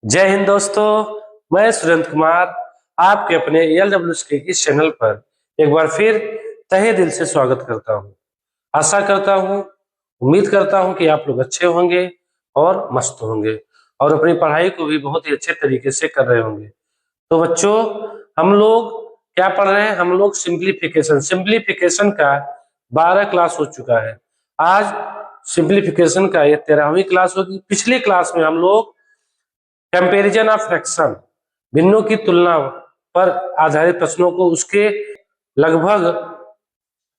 जय हिंद दोस्तों। मैं सुरेंद्र कुमार आपके अपने ELWS के इस चैनल पर एक बार फिर तहे दिल से स्वागत करता हूं। आशा करता हूं, उम्मीद करता हूं कि आप लोग अच्छे होंगे और मस्त होंगे और अपनी पढ़ाई को भी बहुत ही अच्छे तरीके से कर रहे होंगे। तो बच्चों, हम लोग क्या पढ़ रहे हैं? हम लोग सिंप्लीफिकेशन सिंप्लीफिकेशन का 12 क्लास हो चुका है। आज सिंप्लीफिकेशन का ये 13वीं क्लास होगी। पिछली क्लास में हम लोग कंपैरिजन ऑफ फ्रैक्शन, भिन्नों की तुलना पर आधारित प्रश्नों को उसके लगभग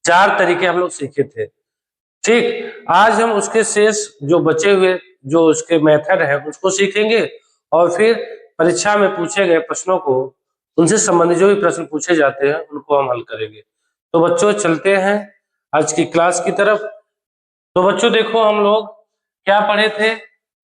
4 तरीके हम लोग सीखे थे। ठीक, आज हम उसके शेष जो बचे हुए जो उसके मेथड है उसको सीखेंगे और फिर परीक्षा में पूछे गए प्रश्नों को, उनसे संबंधित जो भी प्रश्न पूछे जाते हैं उनको हम हल करेंगे। तो बच्चों, चलते हैं आज की क्लास की तरफ। तो बच्चों देखो, हम लोग क्या पढ़े थे?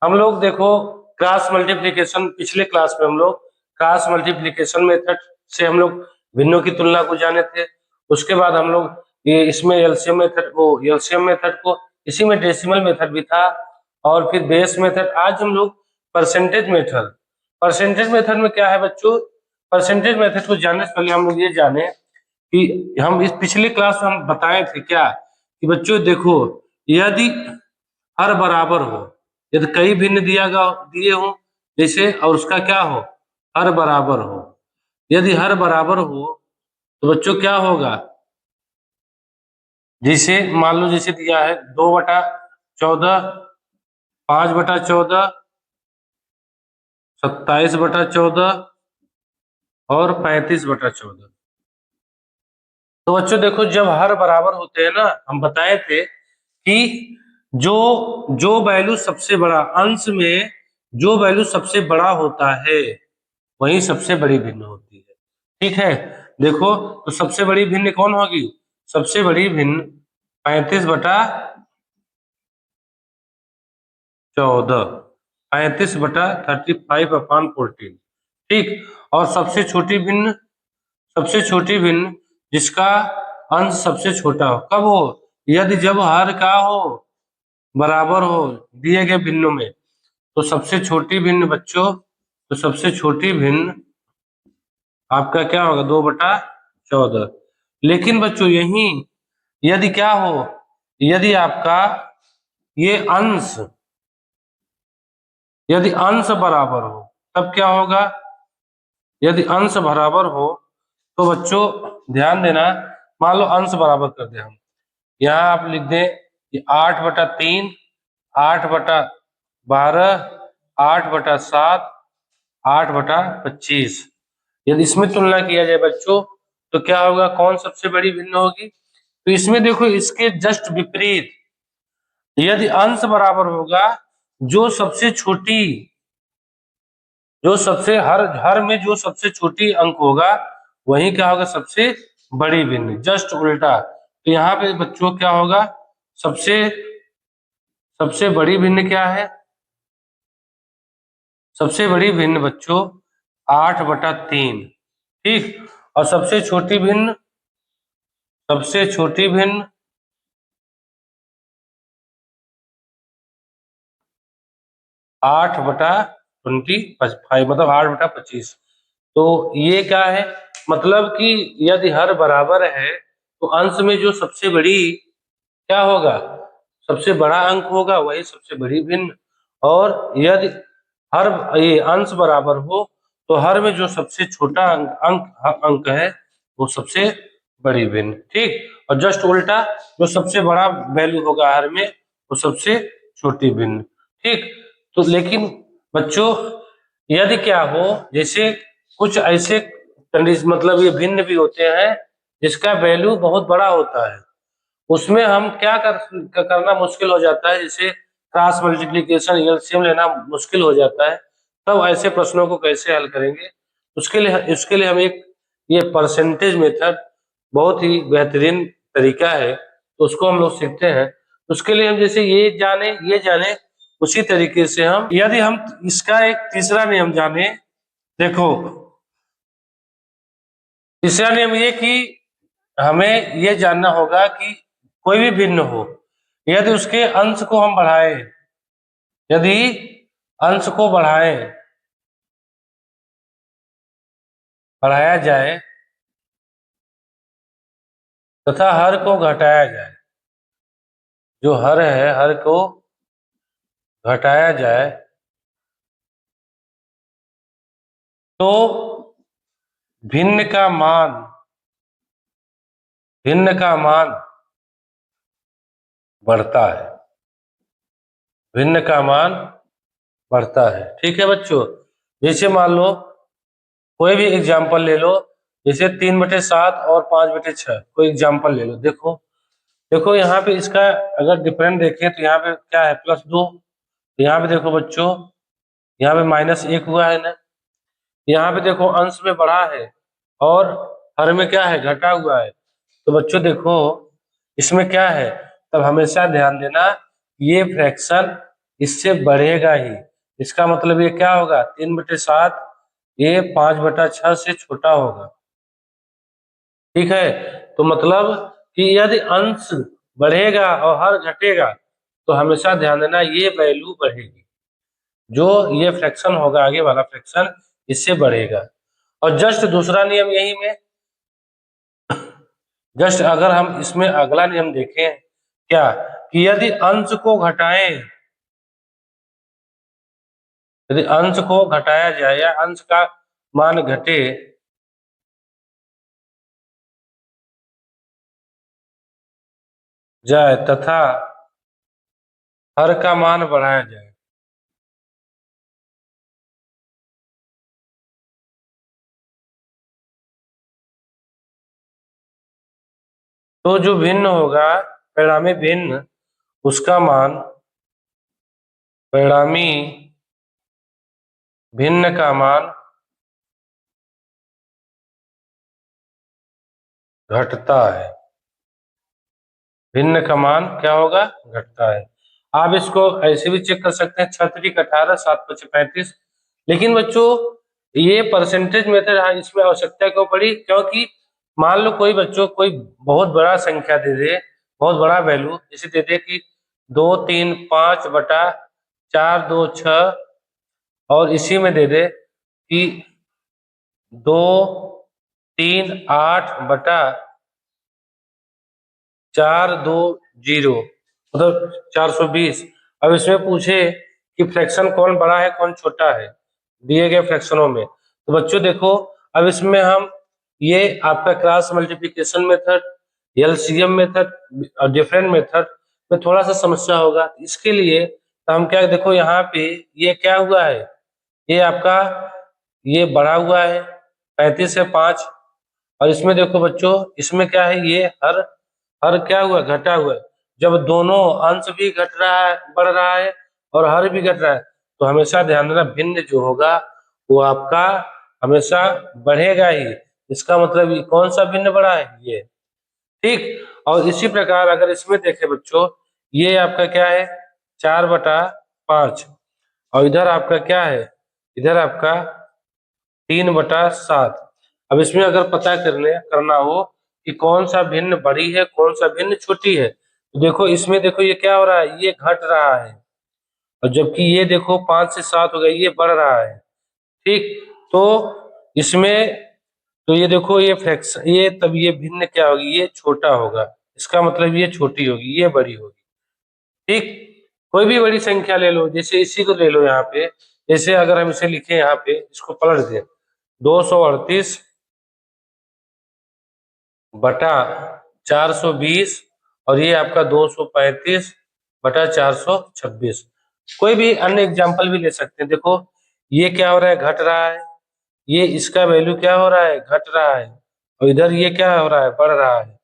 हम लोग देखो क्रॉस मल्टीप्लिकेशन, पिछले क्लास में हम लोग क्रॉस मल्टीप्लिकेशन मेथड से हम लोग भिन्नों की तुलना को जाने थे। उसके बाद हम लोग ये इसमें एलसीएम मेथड को इसी में डेसिमल मेथड भी था और फिर बेस मेथड। आज हम लोग परसेंटेज मेथड में क्या है बच्चों? परसेंटेज मेथड को जानने से पहले हम लोग ये जाने कि हम इस पिछले क्लास में हम बताए थे क्या कि बच्चों देखो, यदि हर बराबर हो, यदि कई भिन्न दिए हो जैसे, और उसका क्या हो, हर बराबर हो, यदि हर बराबर हो तो बच्चों क्या होगा? जैसे मान लो जैसे दिया है 2/14, 5/14, 27/14 और 35/14। तो बच्चों देखो, जब हर बराबर होते हैं ना, हम बताए थे कि जो जो वैल्यू सबसे बड़ा, अंश में जो वैल्यू सबसे बड़ा होता है वही सबसे बड़ी भिन्न होती है। ठीक है, देखो तो सबसे बड़ी भिन्न कौन होगी? सबसे बड़ी भिन्न 35/14, 35/35/14। ठीक, और सबसे छोटी भिन्न जिसका अंश सबसे छोटा हो, कब हो? यदि जब हर का हो, बराबर हो दिए गए भिन्नों में। तो सबसे छोटी भिन्न बच्चों, तो सबसे छोटी भिन्न आपका क्या होगा? 2/14। लेकिन बच्चों यही यदि क्या हो, यदि आपका ये अंश, यदि अंश बराबर हो तब क्या होगा? यदि अंश बराबर हो तो बच्चों ध्यान देना, मान लो अंश बराबर कर दे हम, यहाँ आप लिख दें कि 8/3, 8/12, 8/7, 8/25। यदि इसमें तुलना किया जाए बच्चों तो क्या होगा? कौन सबसे बड़ी भिन्न होगी? तो इसमें देखो, इसके जस्ट विपरीत, यदि अंश बराबर होगा, जो सबसे छोटी, जो सबसे हर हर में जो सबसे छोटी अंक होगा वही क्या होगा? सबसे बड़ी भिन्न। जस्ट उल्टा, तो यहाँ पे बच्चों क्या होगा? सबसे सबसे बड़ी भिन्न क्या है? सबसे बड़ी भिन्न बच्चों 8/3। ठीक, और सबसे छोटी भिन्न 8/25, मतलब 8/25। तो ये क्या है? मतलब कि यदि हर बराबर है तो अंश में जो सबसे बड़ी क्या होगा? सबसे बड़ा अंक होगा वही सबसे बड़ी भिन्न। और यदि हर ये अंश बराबर हो तो हर में जो सबसे छोटा अंक है वो सबसे बड़ी भिन्न। ठीक, और जस्ट उल्टा, जो सबसे बड़ा वैल्यू होगा हर में वो सबसे छोटी भिन्न। ठीक, तो लेकिन बच्चों यदि क्या हो, जैसे कुछ ऐसे कंडीशन, मतलब ये भिन्न भी होते हैं जिसका वैल्यू बहुत बड़ा होता है, उसमें हम क्या करना मुश्किल हो जाता है, जैसे क्रॉस मल्टीप्लिकेशन, एलसीएम लेना मुश्किल हो जाता है। तब ऐसे प्रश्नों को कैसे हल करेंगे? उसके लिए हम एक ये परसेंटेज मेथड बहुत ही बेहतरीन तरीका है, तो उसको हम लोग सीखते हैं। उसके लिए हम जैसे ये जाने उसी तरीके से हम, यदि हम इसका एक तीसरा नियम जाने, देखो तीसरा नियम ये कि हमें ये जानना होगा कि कोई भी भिन्न हो, यदि उसके अंश को हम बढ़ाएं, यदि अंश को बढ़ाएं बढ़ाया जाए तथा हर को घटाया जाए, जो हर है हर को घटाया जाए तो भिन्न का मान बढ़ता है, भिन्न का मान बढ़ता है। ठीक है बच्चों, जैसे मान लो कोई भी एग्जाम्पल ले लो, जैसे 3/7 और 5/6, कोई एग्जाम्पल ले लो। देखो देखो यहाँ पे इसका अगर डिफरेंट देखें तो यहाँ पे क्या है, +2। यहाँ पे देखो बच्चों, यहाँ पे -1 हुआ है ना। यहाँ पे देखो अंश में बढ़ा है और हर में क्या है, घटा हुआ है। तो बच्चों देखो इसमें क्या है, तब हमेशा ध्यान देना ये फ्रैक्शन इससे बढ़ेगा ही। इसका मतलब ये क्या होगा, 3/7 ये 5/6 से छोटा होगा। ठीक है, तो मतलब कि यदि अंश बढ़ेगा और हर घटेगा तो हमेशा ध्यान देना ये वैल्यू बढ़ेगी, जो ये फ्रैक्शन होगा आगे वाला फ्रैक्शन इससे बढ़ेगा। और जस्ट दूसरा नियम यही में, जस्ट अगर हम इसमें अगला नियम देखें क्या, कि यदि अंश को घटाएं, यदि अंश को घटाया जाए या अंश का मान घटे जाए तथा हर का मान बढ़ाया जाए, तो जो भिन्न होगा, परिणामी भिन्न, उसका मान, परिणामी भिन्न का मान घटता है, भिन्न का मान क्या होगा, घटता है। आप इसको ऐसे भी चेक कर सकते हैं, 6×18 7×5 = 35। लेकिन बच्चों ये परसेंटेज मेथड, हाँ इसमें आवश्यकता क्यों पड़ी, क्योंकि मान लो कोई बच्चों कोई बहुत बड़ा संख्या दे दे, बहुत बड़ा वैल्यू, जैसे दे दे कि 2 3 5/4 2 6, और इसी में दे दे कि 2 3 8/4 2 0, मतलब 420। अब इसमें पूछे कि फ्रैक्शन कौन बड़ा है कौन छोटा है दिए गए फ्रैक्शनों में, तो बच्चों देखो अब इसमें हम ये आपका cross multiplication method, LCM method और डिफरेंट मेथड में थोड़ा सा समस्या होगा। इसके लिए तो हम क्या, देखो यहाँ पे ये क्या हुआ है, ये आपका ये बढ़ा हुआ है 35 से 5, और इसमें देखो बच्चों इसमें क्या है, ये हर हर क्या हुआ, घटा हुआ है। जब दोनों अंश भी घट रहा है, बढ़ रहा है, और हर भी घट रहा है, तो हमेशा ध्यान देना भिन्न जो होगा वो आपका हमेशा बढ़ेगा ही। इसका मतलब ये कौन सा भिन्न बढ़ा है, ये। ठीक, और इसी प्रकार अगर इसमें देखें बच्चों, ये आपका क्या है 4/5, और इधर आपका क्या है, इधर आपका 3/7। अब इसमें अगर पता करना हो कि कौन सा भिन्न बड़ी है कौन सा भिन्न छोटी है, तो देखो इसमें देखो ये क्या हो रहा है, ये घट रहा है, और जबकि ये देखो 5 से 7 हो गया, ये बढ़ रहा है। ठीक, तो इसमें तो ये देखो ये फ्रैक्शन, ये तब ये भिन्न क्या होगी, ये छोटा होगा, इसका मतलब ये छोटी होगी ये बड़ी होगी। ठीक, कोई भी बड़ी संख्या ले लो, जैसे इसी को ले लो यहाँ पे, जैसे अगर हम इसे लिखें यहाँ पे, इसको पलट दें, 238/420, और ये आपका 235/426। कोई भी अन्य एग्जाम्पल भी ले सकते हैं। देखो ये क्या हो रहा है, घट रहा है, ये इसका वैल्यू क्या हो रहा है, घट रहा है, और इधर ये क्या हो रहा है, बढ़ रहा है।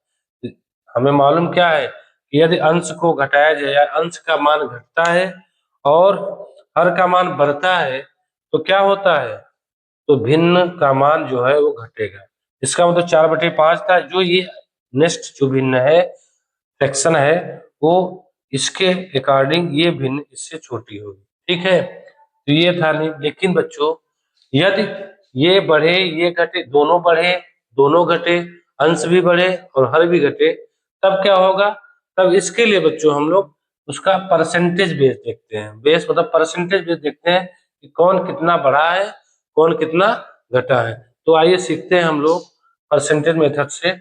हमें मालूम क्या है कि यदि अंश को घटाया जाए या अंश का मान घटता है और हर का मान बढ़ता है तो क्या होता है, तो भिन्न का मान जो है वो घटेगा। इसका मतलब 4/5 था, जो ये नेक्स्ट जो भिन्न है फ्रैक्शन है वो इसके अकॉर्डिंग ये भिन्न इससे छोटी होगी। ठीक है, तो ये था नहीं। लेकिन बच्चों यदि ये बढ़े ये घटे, दोनों बढ़े दोनों घटे, अंश भी बढ़े और हर भी घटे, तब क्या होगा, तब इसके लिए बच्चों हम लोग उसका परसेंटेज बेस देखते हैं। बेस मतलब परसेंटेज बेस देखते हैं कि कौन कितना बढ़ा है कौन कितना घटा है। तो आइए सीखते हैं हम लोग परसेंटेज मेथड से।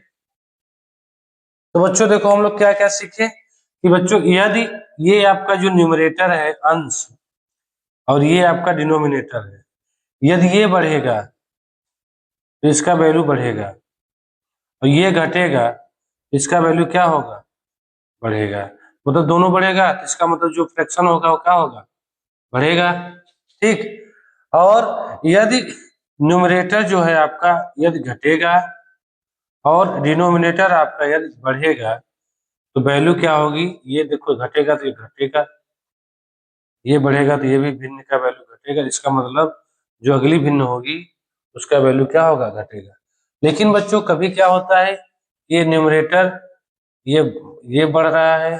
तो बच्चों देखो हम लोग क्या क्या सीखे कि बच्चों यदि ये आपका जो न्यूमरेटर है अंश और ये आपका डिनोमिनेटर है, यदि ये बढ़ेगा तो इसका वैल्यू बढ़ेगा और ये घटेगा इसका वैल्यू क्या होगा, बढ़ेगा। मतलब दोनों बढ़ेगा तो इसका मतलब जो फ्रैक्शन होगा वो क्या होगा, बढ़ेगा। ठीक। और यदि न्यूमरेटर जो है आपका यदि घटेगा और डिनोमिनेटर आपका यदि बढ़ेगा तो वैल्यू क्या होगी, ये देखो घटेगा तो ये घटेगा, ये बढ़ेगा तो ये भी भिन्न का वैल्यू घटेगा। इसका मतलब जो अगली भिन्न होगी उसका वैल्यू क्या होगा, घटेगा। लेकिन बच्चों कभी क्या होता है, ये न्यूमरेटर ये ये बढ़ रहा है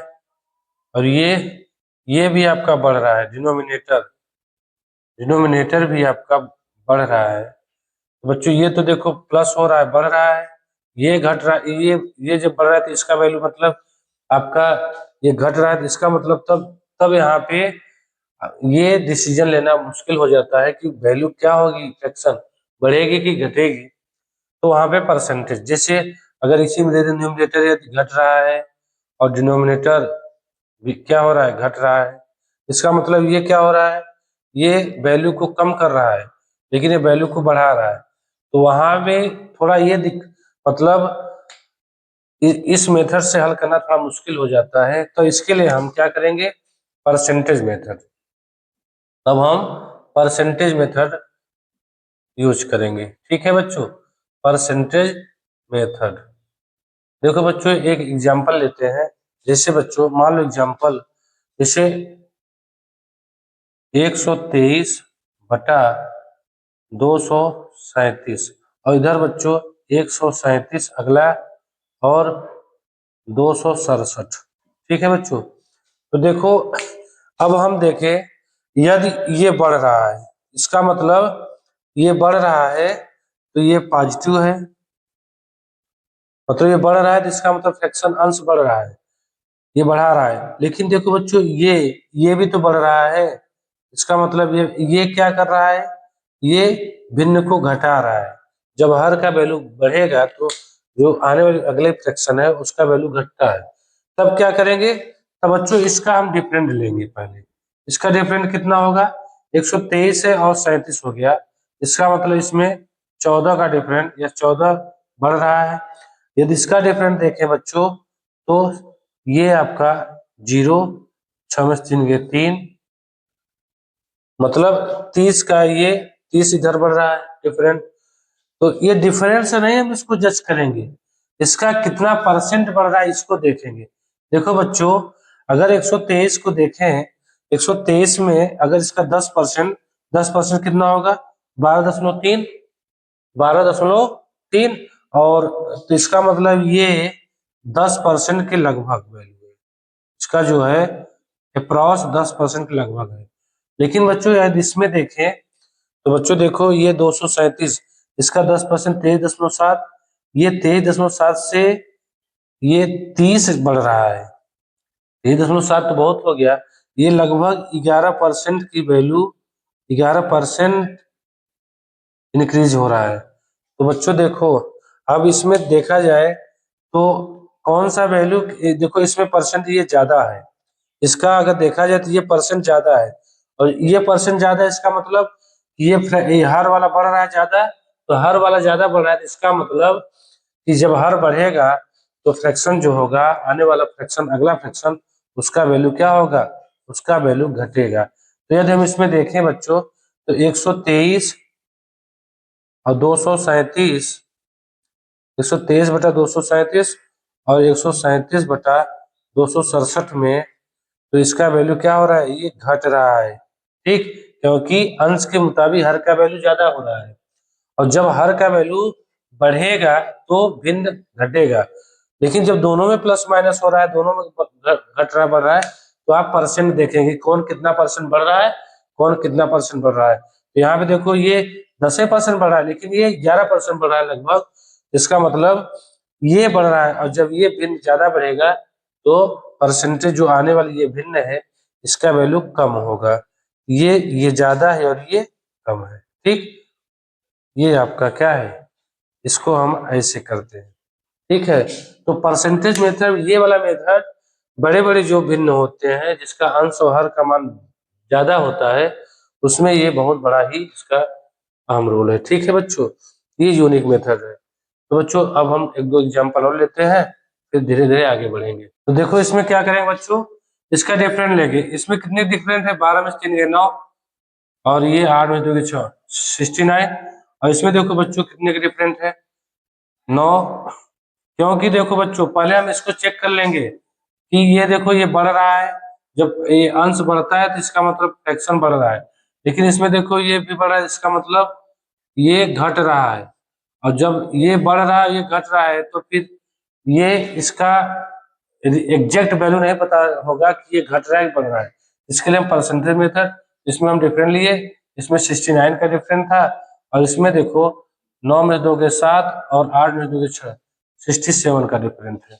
और ये भी आपका बढ़ रहा है, डिनोमिनेटर डिनोमिनेटर भी आपका बढ़ रहा है। तो बच्चों ये तो देखो प्लस हो रहा है, बढ़ रहा है, ये घट रहा है, ये जब बढ़ रहा है तो इसका वैल्यू मतलब आपका ये घट रहा है तो इसका मतलब तब यहाँ पे ये डिसीजन लेना मुश्किल हो जाता है कि वैल्यू क्या होगी, फ्रैक्शन बढ़ेगी कि घटेगी। तो वहां पे परसेंटेज, जैसे अगर इसी में दे दें न्यूमरेटर यदि घट रहा है और डिनोमिनेटर भी क्या हो रहा है, घट रहा है, इसका मतलब ये क्या हो रहा है, ये वैल्यू को कम कर रहा है लेकिन ये वैल्यू को बढ़ा रहा है। तो वहां में थोड़ा ये मतलब इस मेथड से हल करना थोड़ा मुश्किल हो जाता है। तो इसके लिए हम क्या करेंगे, परसेंटेज मेथड। तब हम परसेंटेज मेथड यूज करेंगे। ठीक है बच्चों, परसेंटेज मेथड। देखो बच्चों एक एग्जांपल लेते हैं। जैसे बच्चों मान लो एग्जांपल, जैसे 123 बटा 237 और इधर बच्चों 137 अगला और 267। ठीक है बच्चों। तो देखो अब हम देखें, यदि ये बढ़ रहा है इसका मतलब ये बढ़ रहा है तो ये पॉजिटिव है, मतलब ये बढ़ रहा है तो इसका मतलब फ्रैक्शन अंश बढ़ रहा है, ये बढ़ा रहा है। लेकिन देखो बच्चों ये भी तो बढ़ रहा है, इसका मतलब ये क्या कर रहा है, ये भिन्न को घटा रहा है। जब हर का वैल्यू बढ़ेगा तो जो आने वाले अगले फ्रैक्शन है उसका वैल्यू घटता है। तब क्या करेंगे, तब बच्चों इसका हम डिफरेंट लेंगे। पहले इसका डिफरेंट कितना होगा, 123 है और 37 हो गया, इसका मतलब इसमें 14 का डिफरेंट या 14 बढ़ रहा है। यदि इसका डिफरेंट देखें बच्चों तो ये आपका 0, 6 में 3 गए 3, मतलब 30 का ये 30 इधर बढ़ रहा है डिफरेंट। तो ये डिफरेंस नहीं हम इसको जज करेंगे, इसका कितना परसेंट बढ़ रहा है इसको देखेंगे। देखो बच्चों अगर 123 को देखें, 123 में अगर इसका 10%, 10% कितना होगा, 12.3, 12.3। और तो इसका मतलब ये 10% के लगभग वैल्यू है, इसका जो है अप्रॉक्स 10% के लगभग है। लेकिन बच्चों यदि इसमें देखें तो बच्चों देखो ये 237, इसका 10% 23.7, ये 23.7 से ये 30 बढ़ रहा है, 23.7 तो बहुत हो गया, ये लगभग 11% की वैल्यू, 11% इंक्रीज हो रहा है। तो बच्चों देखो अब इसमें देखा जाए तो कौन सा वैल्यू, देखो इसमें परसेंट ये ज्यादा है, इसका अगर देखा जाए तो ये परसेंट ज्यादा है और ये परसेंट ज्यादा है, इसका मतलब ये हर वाला बढ़ रहा है ज्यादा, तो हर वाला ज्यादा बढ़ रहा है तो इसका मतलब कि जब हर बढ़ेगा तो फ्रैक्शन जो होगा आने वाला फ्रैक्शन अगला फ्रैक्शन उसका वैल्यू क्या होगा, उसका वैल्यू घटेगा। तो यदि हम इसमें देखें बच्चों तो 123 और 237, 123 बटा 237 और 137 बटा 267 में तो इसका वैल्यू क्या हो रहा है, ये घट रहा है। ठीक, क्योंकि अंश के मुताबिक हर का वैल्यू ज्यादा हो रहा है और जब हर का वैल्यू बढ़ेगा तो भिन्न घटेगा। लेकिन जब दोनों में प्लस माइनस हो रहा है, दोनों में घट रहा बढ़ रहा है, तो आप परसेंट देखेंगे कौन कितना परसेंट बढ़ रहा है, कौन कितना परसेंट बढ़ रहा है। तो यहाँ पे देखो ये 10% बढ़ रहा है लेकिन ये 11% बढ़ रहा है लगभग, इसका मतलब ये बढ़ रहा है और जब ये भिन्न ज्यादा बढ़ेगा तो परसेंटेज जो आने वाली ये भिन्न है इसका वैल्यू कम होगा, ये ज्यादा है और ये कम है। ठीक। ये आपका क्या है, इसको हम ऐसे करते हैं। ठीक है, तो परसेंटेज मेथड, ये वाला मेथड बड़े बड़े जो भिन्न होते हैं, जिसका अंश और हर का मान ज्यादा होता है, उसमें ये बहुत बड़ा ही इसका अहम रोल है। ठीक है बच्चों, ये यूनिक मेथड है। तो बच्चों अब हम एक दो एग्जांपल और लेते हैं, फिर धीरे धीरे आगे बढ़ेंगे। तो देखो इसमें क्या करेंगे बच्चों, इसका डिफरेंट लेंगे। इसमें कितने डिफरेंट है, 12 में से 3 गए 9, और ये 8 में 2 गए 6, 69। और इसमें देखो बच्चों कितने के डिफरेंट है, 9। क्योंकि देखो बच्चों पहले हम इसको चेक कर लेंगे कि ये देखो ये बढ़ रहा है, जब ये अंश बढ़ता है तो इसका मतलब फ्रैक्शन बढ़ रहा है। लेकिन इसमें देखो ये भी बढ़ रहा है, इसका मतलब ये घट रहा है। और जब ये बढ़ रहा है ये घट रहा है, तो फिर ये इसका एग्जैक्ट वैल्यू नहीं पता होगा कि ये घट रहा है कि बढ़ रहा है। इसके लिए हम परसेंटेज मेथड, इसमें हम डिफरेंट लिए। इसमें 69 का डिफरेंट था, और इसमें देखो 9 में 2 के 7 और 8 में 2 के 6, 67 का डिफरेंट है।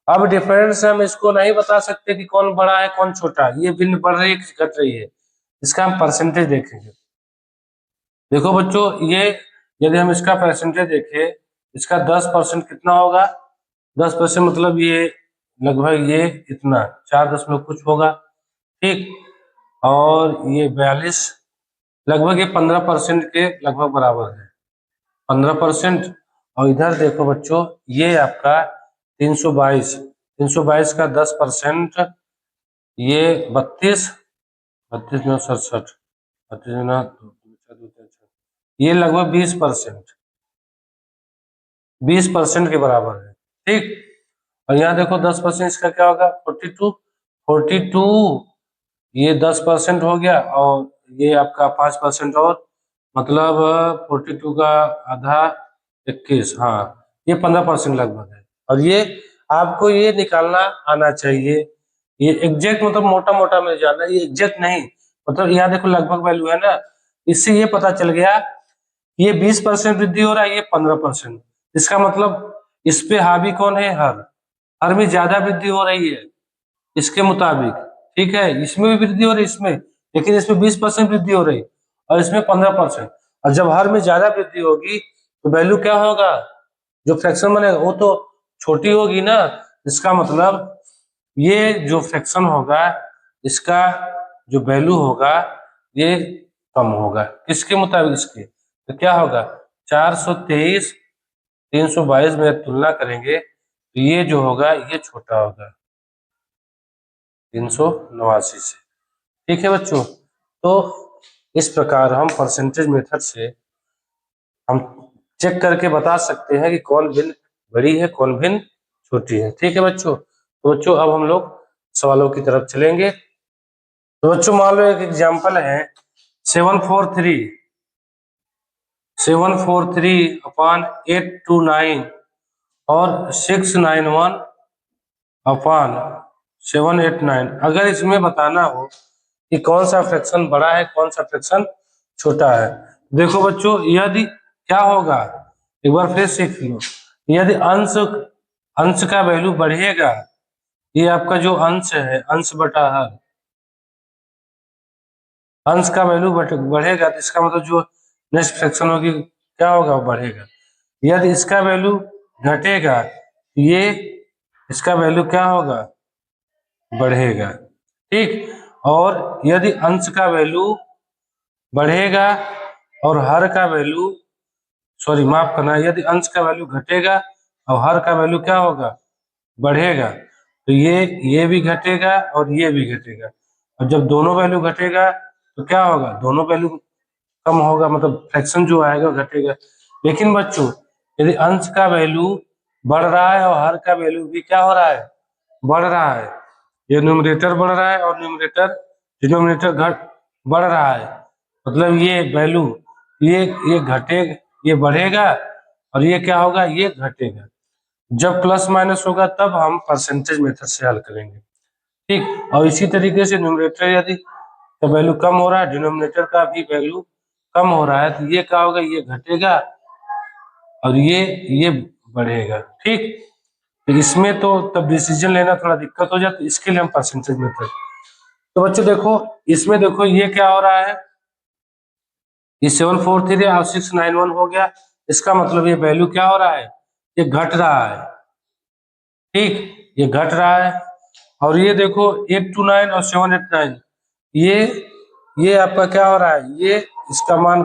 अब डिफरेंस हम इसको नहीं बता सकते कि कौन बड़ा है कौन छोटा है, ये भिन्न बढ़ रही है कि घट रही है, इसका हम परसेंटेज देखेंगे। देखो बच्चों ये, यदि हम इसका परसेंटेज देखें, इसका 10% कितना होगा, 10% मतलब ये लगभग ये इतना 4 दशमलव कुछ होगा। ठीक, और ये 42, लगभग ये 15% के लगभग बराबर है, 15%। और इधर देखो बच्चों ये आपका 322, 322 का 10%, ये 32, 32 9 67, 32 9 ये लगभग 20%, 20% के बराबर है। ठीक, और यहाँ देखो 10% इसका क्या होगा, 42, 42 ये 10% हो गया, और ये आपका 5% और, मतलब 42 का आधा 21, हाँ ये 15% लगभग है। और ये आपको ये निकालना आना चाहिए, ये एग्जैक्ट मतलब मोटा मोटा में जाना, ये एग्जैक्ट नहीं, मतलब यहाँ देखो लगभग वैल्यू है ना, इससे ये पता चल गया ये 20% वृद्धि हो रहा है, ये 15%। इसका मतलब इस पे हावी कौन है, हर में ज्यादा वृद्धि हो रही है इसके मुताबिक। ठीक है, इसमें भी वृद्धि हो रही है इसमें, लेकिन इसमें 20% वृद्धि हो रही और इसमें 15%। और जब हर में ज्यादा वृद्धि होगी तो वैल्यू क्या होगा, जो फ्रैक्शन बनेगा वो तो छोटी होगी ना। इसका मतलब ये जो फ्रैक्शन होगा, इसका जो वैल्यू होगा ये कम होगा, किसके मुताबिक, इसके। तो क्या होगा, 423 322 में तुलना करेंगे तो ये जो होगा ये छोटा होगा 389 से। ठीक है बच्चों, तो इस प्रकार हम परसेंटेज मेथड से हम चेक करके बता सकते हैं कि कौन भिन्न बड़ी है कौन भिन्न छोटी है। ठीक है बच्चों, तो बच्चों अब हम लोग सवालों की तरफ चलेंगे। तो बच्चों मान लो एक एग्जांपल है, 743 अपॉन 829 और 691 अपॉन 789। अगर इसमें बताना हो कि कौन सा फ्रैक्शन बड़ा है कौन सा फ्रैक्शन छोटा है, देखो बच्चों यदि क्या होगा, एक बार फिर सीख लो। यदि अंश अंश का वैल्यू बढ़ेगा, ये आपका जो अंश है, अंश बटा हर, अंश का वैल्यू बढ़ेगा तो इसका मतलब जो नेक्स्ट फ्रैक्शन होगी क्या होगा, वो बढ़ेगा। यदि इसका वैल्यू घटेगा, ये इसका वैल्यू क्या होगा, बढ़ेगा। ठीक, और यदि अंश का वैल्यू बढ़ेगा और हर का वैल्यू, सॉरी माफ करना, यदि अंश का वैल्यू घटेगा और हर का वैल्यू क्या होगा, बढ़ेगा, तो ये भी घटेगा और ये भी घटेगा। और जब दोनों वैल्यू घटेगा तो क्या होगा, दोनों वैल्यू कम होगा, मतलब फ्रैक्शन जो आएगा घटेगा। लेकिन बच्चों यदि अंश का वैल्यू बढ़ रहा है और हर का वैल्यू भी क्या हो रहा है, बढ़ रहा है, ये न्यूमरेटर बढ़ रहा है और न्यूमरेटर डिनोमिनेटर घट बढ़ रहा है, मतलब ये वैल्यू ये घटे, ये बढ़ेगा और ये क्या होगा, ये घटेगा। जब प्लस माइनस होगा तब हम परसेंटेज मेथड से हल करेंगे। ठीक, और इसी तरीके से न्यूमरेटर यदि का वैल्यू कम हो रहा है, डिनोमिनेटर का भी वैल्यू कम हो रहा है, तो ये क्या होगा, ये घटेगा और ये बढ़ेगा। ठीक, तो इसमें तो तब डिसीजन लेना थोड़ा दिक्कत हो जाता है, इसके लिए हम परसेंटेज मेथड। तो बच्चों देखो इसमें देखो ये क्या हो रहा है, ये 743 और 691 हो गया। इसका मतलब ये वैल्यू क्या हो रहा है, ये घट रहा है। ठीक, ये घट रहा है। और ये देखो 829 और 789, ये आपका क्या हो रहा है, ये इसका मान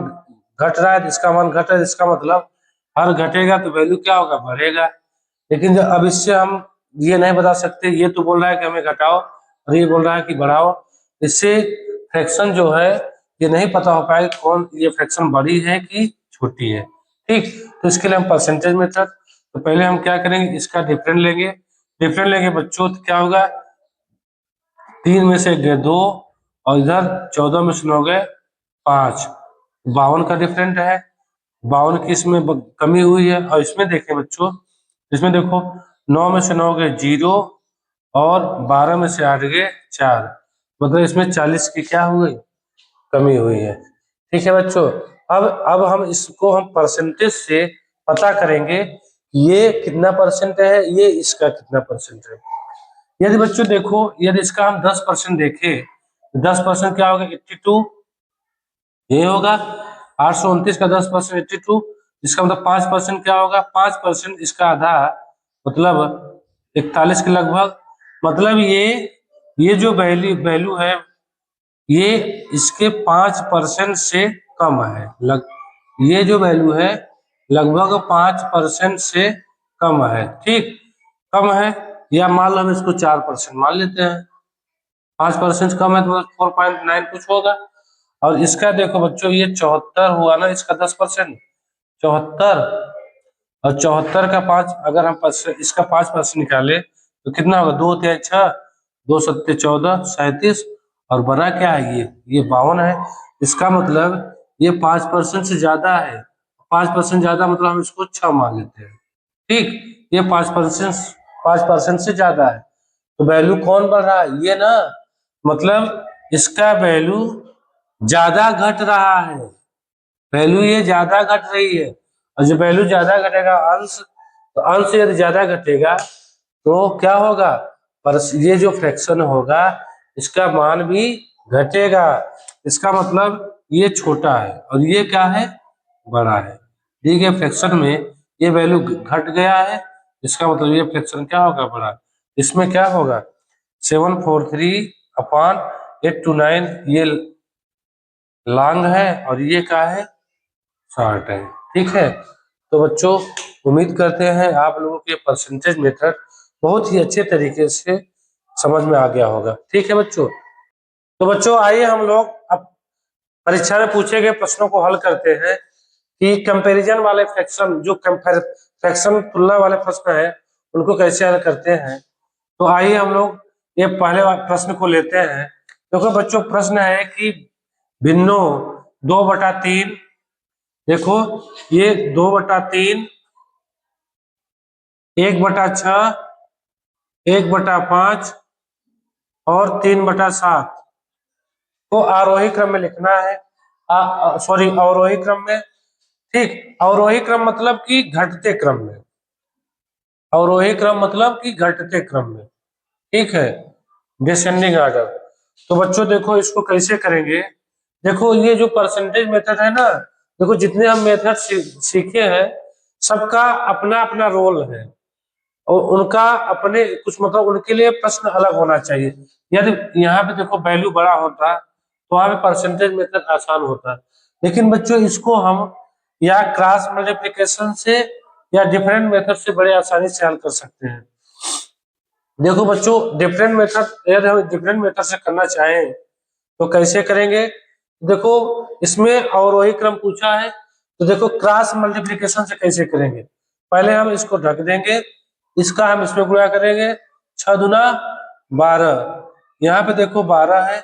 घट रहा है, इसका मान घट रहा है। इसका मतलब हर घटेगा तो वैल्यू क्या होगा, बढ़ेगा। लेकिन अब इससे हम ये नहीं बता सकते, ये तो बोल रहा है कि हमें घटाओ और ये बोल रहा है कि बढ़ाओ। इससे फ्रैक्शन जो है ये नहीं पता हो पाएगा कौन ये फ्रैक्शन बड़ी है कि छोटी है। ठीक, तो इसके लिए हम परसेंटेज मेथड, तो पहले हम क्या करेंगे, इसका डिफरेंट लेंगे। डिफरेंट लेंगे बच्चों तो क्या होगा, 3 में से गए 2 और इधर 14 में से 9 गए 5, 52 का डिफरेंट है। 52 की इसमें कमी हुई है। और इसमें देखें बच्चों, इसमें देखो 9 में से 9 गए 0 और 12 में से 8 गए 4, मतलब इसमें 40 की क्या हुई, कमी हुई है। ठीक है बच्चों, अब हम इसको हम परसेंटेज से पता करेंगे ये कितना परसेंट है, ये इसका कितना परसेंट है। यदि बच्चों देखो, यदि इसका हम 10% देखें, 10% क्या होगा, 82, ये होगा 829 का 10% 82। इसका मतलब 5% क्या होगा, 5% इसका आधा, मतलब 41 के लगभग। मतलब ये जो वैल्यू वैल्यू है ये इसके 5% से कम है। ये जो वैल्यू है लगभग 5% से कम है। ठीक, कम है, या मान लो हम इसको 4% मान लेते हैं। 5% कम है तो 4.9 कुछ होगा। और इसका देखो बच्चों, ये 74 हुआ ना, इसका 10%, 74, और 74 का 5, अगर हम इसका 5% निकाले तो कितना होगा, 2 3 6, 2 7 14, 37, और बना क्या है, ये 52 है। इसका मतलब ये 5% से ज्यादा है। 5% ज्यादा मतलब हम इसको 6 मान लेते हैं। ठीक, ये 5% से ज्यादा है, तो वैल्यू कौन बढ़ रहा है, ये ना, मतलब इसका वैल्यू ज्यादा घट रहा है। वैल्यू ये ज्यादा घट रही है। और जब वैल्यू ज्यादा घटेगा अंश, तो अंश यदि ज्यादा घटेगा तो क्या होगा, पर ये जो फ्रैक्शन होगा इसका मान भी घटेगा। इसका मतलब ये छोटा है और ये क्या है, बड़ा है। दी गए फ्रैक्शन में ये वैल्यू घट गया है, इसका मतलब ये फ्रैक्शन क्या होगा, बड़ा। इसमें क्या होगा, 743/829, ये लॉन्ग है और ये क्या है, शॉर्ट है। ठीक है, तो बच्चों उम्मीद करते हैं आप लोगों के परसेंटेज मेथड बहुत ही अच्छे तरीके से समझ में आ गया होगा। ठीक है बच्चों, तो बच्चों आइए हम लोग अब परीक्षा में पूछे गए प्रश्नों को हल करते हैं कि कंपैरिजन वाले फ्रैक्शन, जो फ्रैक्शन तुलना वाले प्रश्न है उनको कैसे हल करते हैं। तो आइए हम लोग ये पहले प्रश्न को लेते हैं। देखो बच्चों, प्रश्न है कि भिन्नो 2/3, देखो ये 2/3, 1/6, 1/5 और 3/7 को आरोही क्रम में लिखना है। सॉरी, अवरोही क्रम में। ठीक, अवरोही क्रम मतलब कि घटते क्रम में, अवरोही क्रम मतलब कि घटते क्रम में। ठीक है, डिसेंडिंग ऑर्डर। तो बच्चों देखो इसको कैसे करेंगे। देखो ये जो परसेंटेज मेथड है ना, देखो जितने हम मेथड सीखे हैं सबका अपना अपना रोल है और उनका अपने कुछ, मतलब उनके लिए प्रश्न अलग होना चाहिए। यदि यहाँ पे देखो वैल्यू बड़ा होता तो वहां पे परसेंटेज मेथड आसान होता। लेकिन बच्चों इसको हम या क्रॉस मल्टीप्लिकेशन से या डिफरेंट मेथड से बड़े आसानी से हल कर सकते हैं। देखो बच्चों, डिफरेंट मेथड, यदि हम डिफरेंट मेथड से करना चाहें तो कैसे करेंगे। देखो इसमें अवरोही क्रम पूछा है, तो देखो क्रॉस मल्टीप्लिकेशन से कैसे करेंगे। पहले हम इसको ढक देंगे, इसका हम इसमें गुणा करेंगे, 6 दूना 12, यहाँ पे देखो 12 है,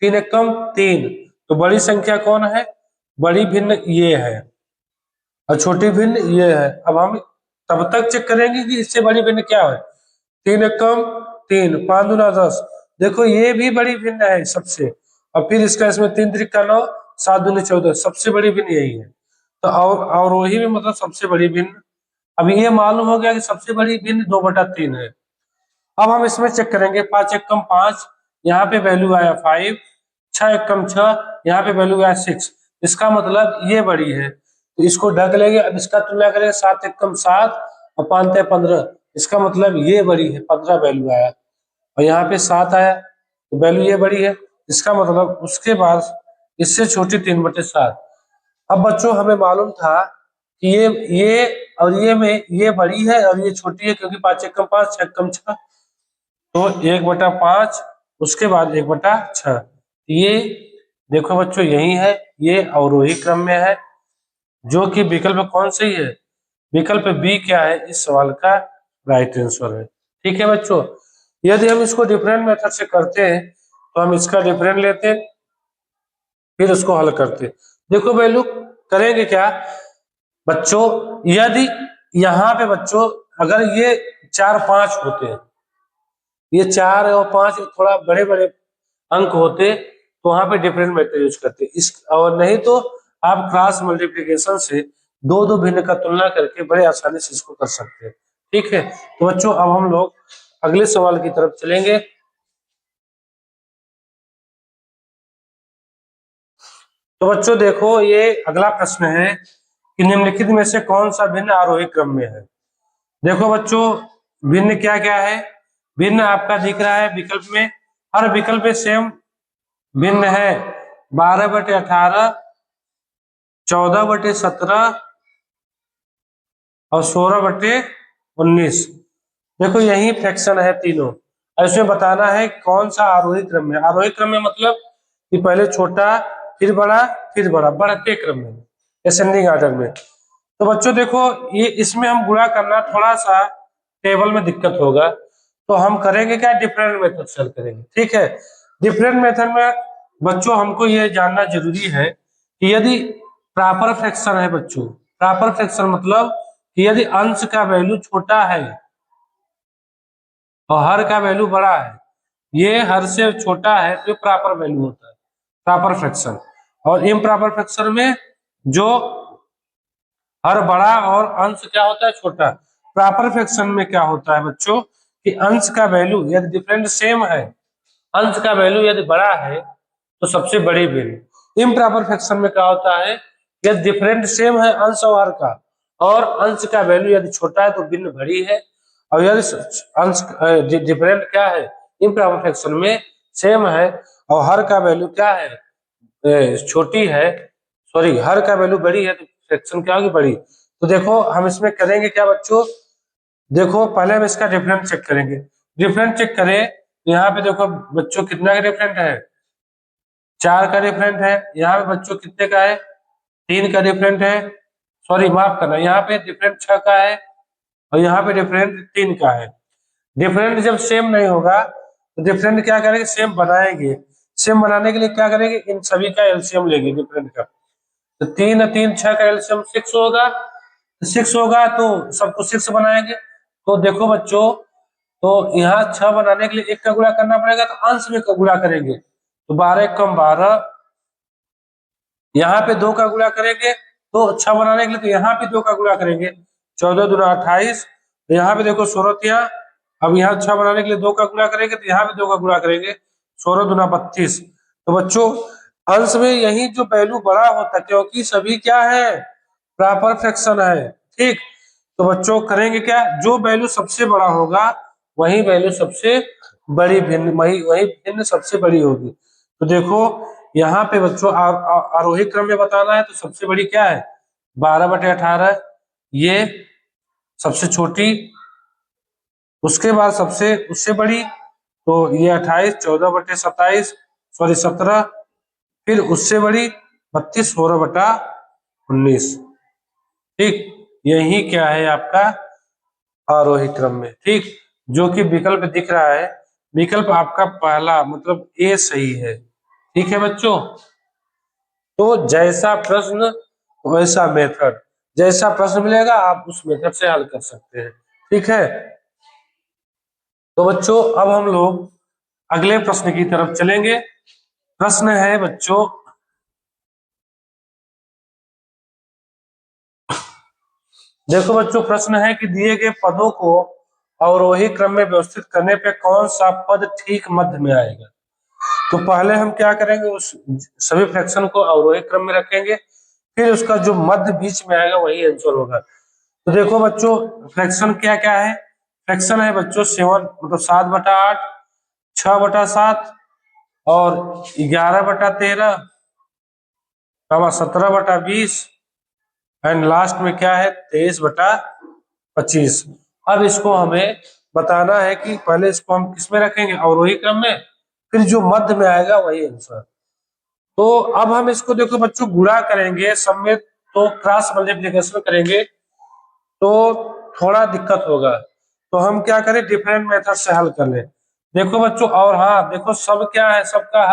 3 एकम 3, तो बड़ी संख्या कौन है, बड़ी भिन्न ये है और छोटी भिन्न ये है। अब हम तब तक चेक करेंगे कि इससे बड़ी भिन्न क्या है। 3 एकम 3, 5 दूना 10, देखो ये भी बड़ी भिन्न है सबसे। और फिर इसका इसमें 3 त्रिका 9, 7 दूनी 14, सबसे बड़ी भिन्न यही है। तो और अवरोही में मतलब सबसे बड़ी भिन्न। अब ये मालूम हो गया कि सबसे बड़ी भिन्न 2/3 है। अब हम इसमें चेक करेंगे, 5 एकम 5, यहाँ पे वैल्यू आया 5, 6 एकम 6, यहाँ पे वैल्यू आया 6। इसका मतलब ये बड़ी है, तो इसको ढक लेंगे। अब इसका तुलना करेंगे, 7 एकम 7 और 5 15, इसका मतलब ये बड़ी है, 15 वैल्यू आया, और यहाँ पे 7 आया, तो वैल्यू ये बड़ी है। इसका मतलब उसके बाद इससे छोटी 3/7। अब बच्चों हमें मालूम था कि ये और ये में ये बड़ी है और ये छोटी है, क्योंकि 5 एकम 5 6 एकम 6, तो 1/5, उसके बाद 1/6। ये देखो बच्चों यही है, ये अवरोही क्रम में है, जो कि विकल्प कौन सही है, विकल्प बी क्या है इस सवाल का राइट आंसर है। ठीक है बच्चों, यदि हम इसको डिफरेंट मेथड से करते हैं तो हम इसका डिफरेंट लेते हैं, फिर उसको हल करते हैं। देखो वैल्यू करेंगे क्या बच्चों, यदि यहाँ पे बच्चों अगर ये 4 5 होते हैं, ये 4 और 5 थोड़ा बड़े बड़े अंक होते, तो वहां पे डिफरेंट मेथड यूज करते इस, और नहीं तो आप क्रॉस मल्टीप्लिकेशन से दो दो भिन्न का तुलना करके बड़े आसानी से इसको कर सकते हैं। ठीक है, तो बच्चों अब हम लोग अगले सवाल की तरफ चलेंगे। तो बच्चों देखो, ये अगला प्रश्न है कि निम्नलिखित में से कौन सा भिन्न आरोही क्रम में है। देखो बच्चों, भिन्न क्या क्या है, भिन्न आपका दिख रहा है विकल्प में, हर विकल्प में सेम भिन्न है, 12/18, 14/17 और 16/19। देखो यही फ्रैक्शन है तीनों, इसमें बताना है कौन सा आरोही क्रम में। आरोही क्रम में मतलब कि पहले छोटा फिर बड़ा फिर बड़ा, बढ़ते क्रम में, असेंडिंग ऑर्डर में। तो बच्चों देखो, ये इसमें हम गुणा करना थोड़ा सा टेबल में दिक्कत होगा, तो हम करेंगे क्या, डिफरेंट मेथड से हल करेंगे। ठीक है, डिफरेंट मेथड में बच्चों हमको ये जानना जरूरी है कि यदि प्रॉपर फ्रैक्शन है बच्चों, प्रॉपर फ्रैक्शन मतलब कि यदि अंश का वैल्यू छोटा है और हर का वैल्यू बड़ा है, ये हर से छोटा है तो प्रॉपर वैल्यू होता है, प्रॉपर फ्रैक्शन। और इम्प्रॉपर फ्रैक्शन में जो हर बड़ा और अंश क्या होता है, छोटा। प्रॉपर फ्रैक्शन में क्या होता है बच्चों कि अंश का वैल्यू यदि डिफरेंट सेम है, अंश का वैल्यू यदि बड़ा है तो सबसे बड़ी वैल्यू। इम्प्रॉपर फ्रैक्शन में क्या होता है, यदि डिफरेंट सेम है अंश और हर का, और अंश का वैल्यू यदि छोटा है तो भिन्न बड़ी है, और यदि अंश डिफरेंट क्या है, इम्प्रॉपर फ्रैक्शन में सेम है और हर का वैल्यू क्या है, छोटी है, सॉरी हर का वैल्यू बड़ी है, तो फ्रैक्शन क्या होगी, बड़ी। तो देखो हम इसमें करेंगे क्या बच्चों, देखो पहले हम इसका डिफरेंट चेक करेंगे। डिफरेंट चेक करें तो यहाँ पे देखो बच्चों कितना का डिफरेंट है, 4 का डिफरेंट है। यहाँ पे बच्चों कितने का है, 3 का डिफरेंट है, सॉरी माफ करना, यहाँ पे डिफरेंट 6 का है और यहाँ पे डिफरेंट 3 का है। डिफरेंट जब सेम नहीं होगा तो डिफरेंट क्या करेंगे, सेम बनाएंगे। सेम बनाने के लिए क्या करेंगे, इन सभी का एलसीएम लेंगे डिफरेंट का। तो 3 और 3 6 का एलसीएम 6 होगा, तो 6 होगा तो सबको 6 बनाएंगे। तो देखो बच्चों, तो यहाँ 6 बनाने के लिए 1 का गुणा करना पड़ेगा, तो अंश में गुणा करेंगे, तो 12 कम 12। यहाँ पे 2 का गुणा करेंगे तो 6 बनाने के लिए, तो यहाँ पे 2 का गुणा करेंगे, 14 दूना 28। तो यहाँ पे देखो 16 अब यहाँ 6 बनाने के लिए 2 का गुणा करेंगे, तो यहाँ पे 2 का गुणा करेंगे, 16 दूना 32। तो बच्चों अंश में यही जो वैल्यू बड़ा होता है, क्योंकि सभी क्या है, प्रॉपर फ्रैक्शन है। ठीक, तो बच्चों करेंगे क्या, जो वैल्यू सबसे बड़ा होगा वही वैल्यू सबसे बड़ी भिन्न, वही वही भिन्न सबसे बड़ी होगी। तो देखो यहाँ पे बच्चों आरोही क्रम में बताना है, तो सबसे बड़ी क्या है, 12/18, ये सबसे छोटी, उसके बाद सबसे उससे बड़ी तो ये 28, 14/27, सॉरी 17, फिर उससे बड़ी 32, 16/19। ठीक, यही क्या है आपका आरोही क्रम में। ठीक, जो कि विकल्प दिख रहा है, विकल्प आपका पहला मतलब ए सही है। ठीक है बच्चों, तो जैसा प्रश्न वैसा मेथड, जैसा प्रश्न मिलेगा आप उस मेथड से हल कर सकते हैं। ठीक है, तो बच्चों अब हम लोग अगले प्रश्न की तरफ चलेंगे। प्रश्न है बच्चों, देखो बच्चों प्रश्न है कि दिए गए पदों को अवरोही क्रम में व्यवस्थित करने पे कौन सा पद ठीक मध्य में आएगा। तो पहले हम क्या करेंगे, उस सभी फ्रैक्शन को अवरोही क्रम में रखेंगे, फिर उसका जो मध्य बीच में आएगा वही आंसर होगा। तो देखो बच्चों, फ्रैक्शन क्या क्या है। फ्रैक्शन है बच्चों 7 मतलब 7/8, 6/7 और 11/13, 17/20 एंड लास्ट में क्या है 23/25। अब इसको हमें बताना है कि पहले इसको हम किस में रखेंगे, अवरोही क्रम में, फिर जो मध्य में आएगा वही आंसर। तो अब हम इसको देखो बच्चों गुणा करेंगे सब में, तो क्रॉस मल्टीप्लिकेशन करेंगे तो थोड़ा दिक्कत होगा। तो हम क्या करें, डिफरेंट मेथड से हल कर लें। देखो बच्चों, और हाँ देखो सब क्या है, सबका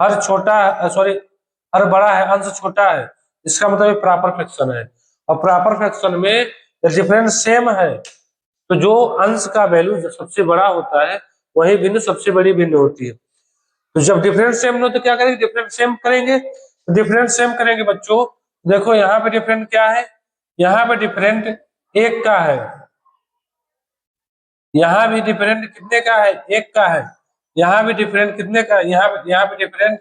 हर छोटा सॉरी हर बड़ा है, अंश छोटा है, इसका मतलब ये प्रॉपर फ्रैक्शन है। और प्रॉपर फ्रैक्शन में डिफरेंस सेम है, तो जो अंश का वैल्यू सबसे बड़ा होता है वही भिन्न सबसे बड़ी भिन्न होती है। तो जब डिफरेंस सेम हो तो क्या करेंगे, डिफरेंस सेम करेंगे। तो डिफरेंस सेम करेंगे बच्चों, देखो यहाँ पे डिफरेंट क्या है, यहाँ पे डिफरेंट 1 का है, यहाँ भी डिफरेंट कितने का है 1 का है, यहाँ भी डिफरेंट कितने का है, यहाँ भी डिफरेंट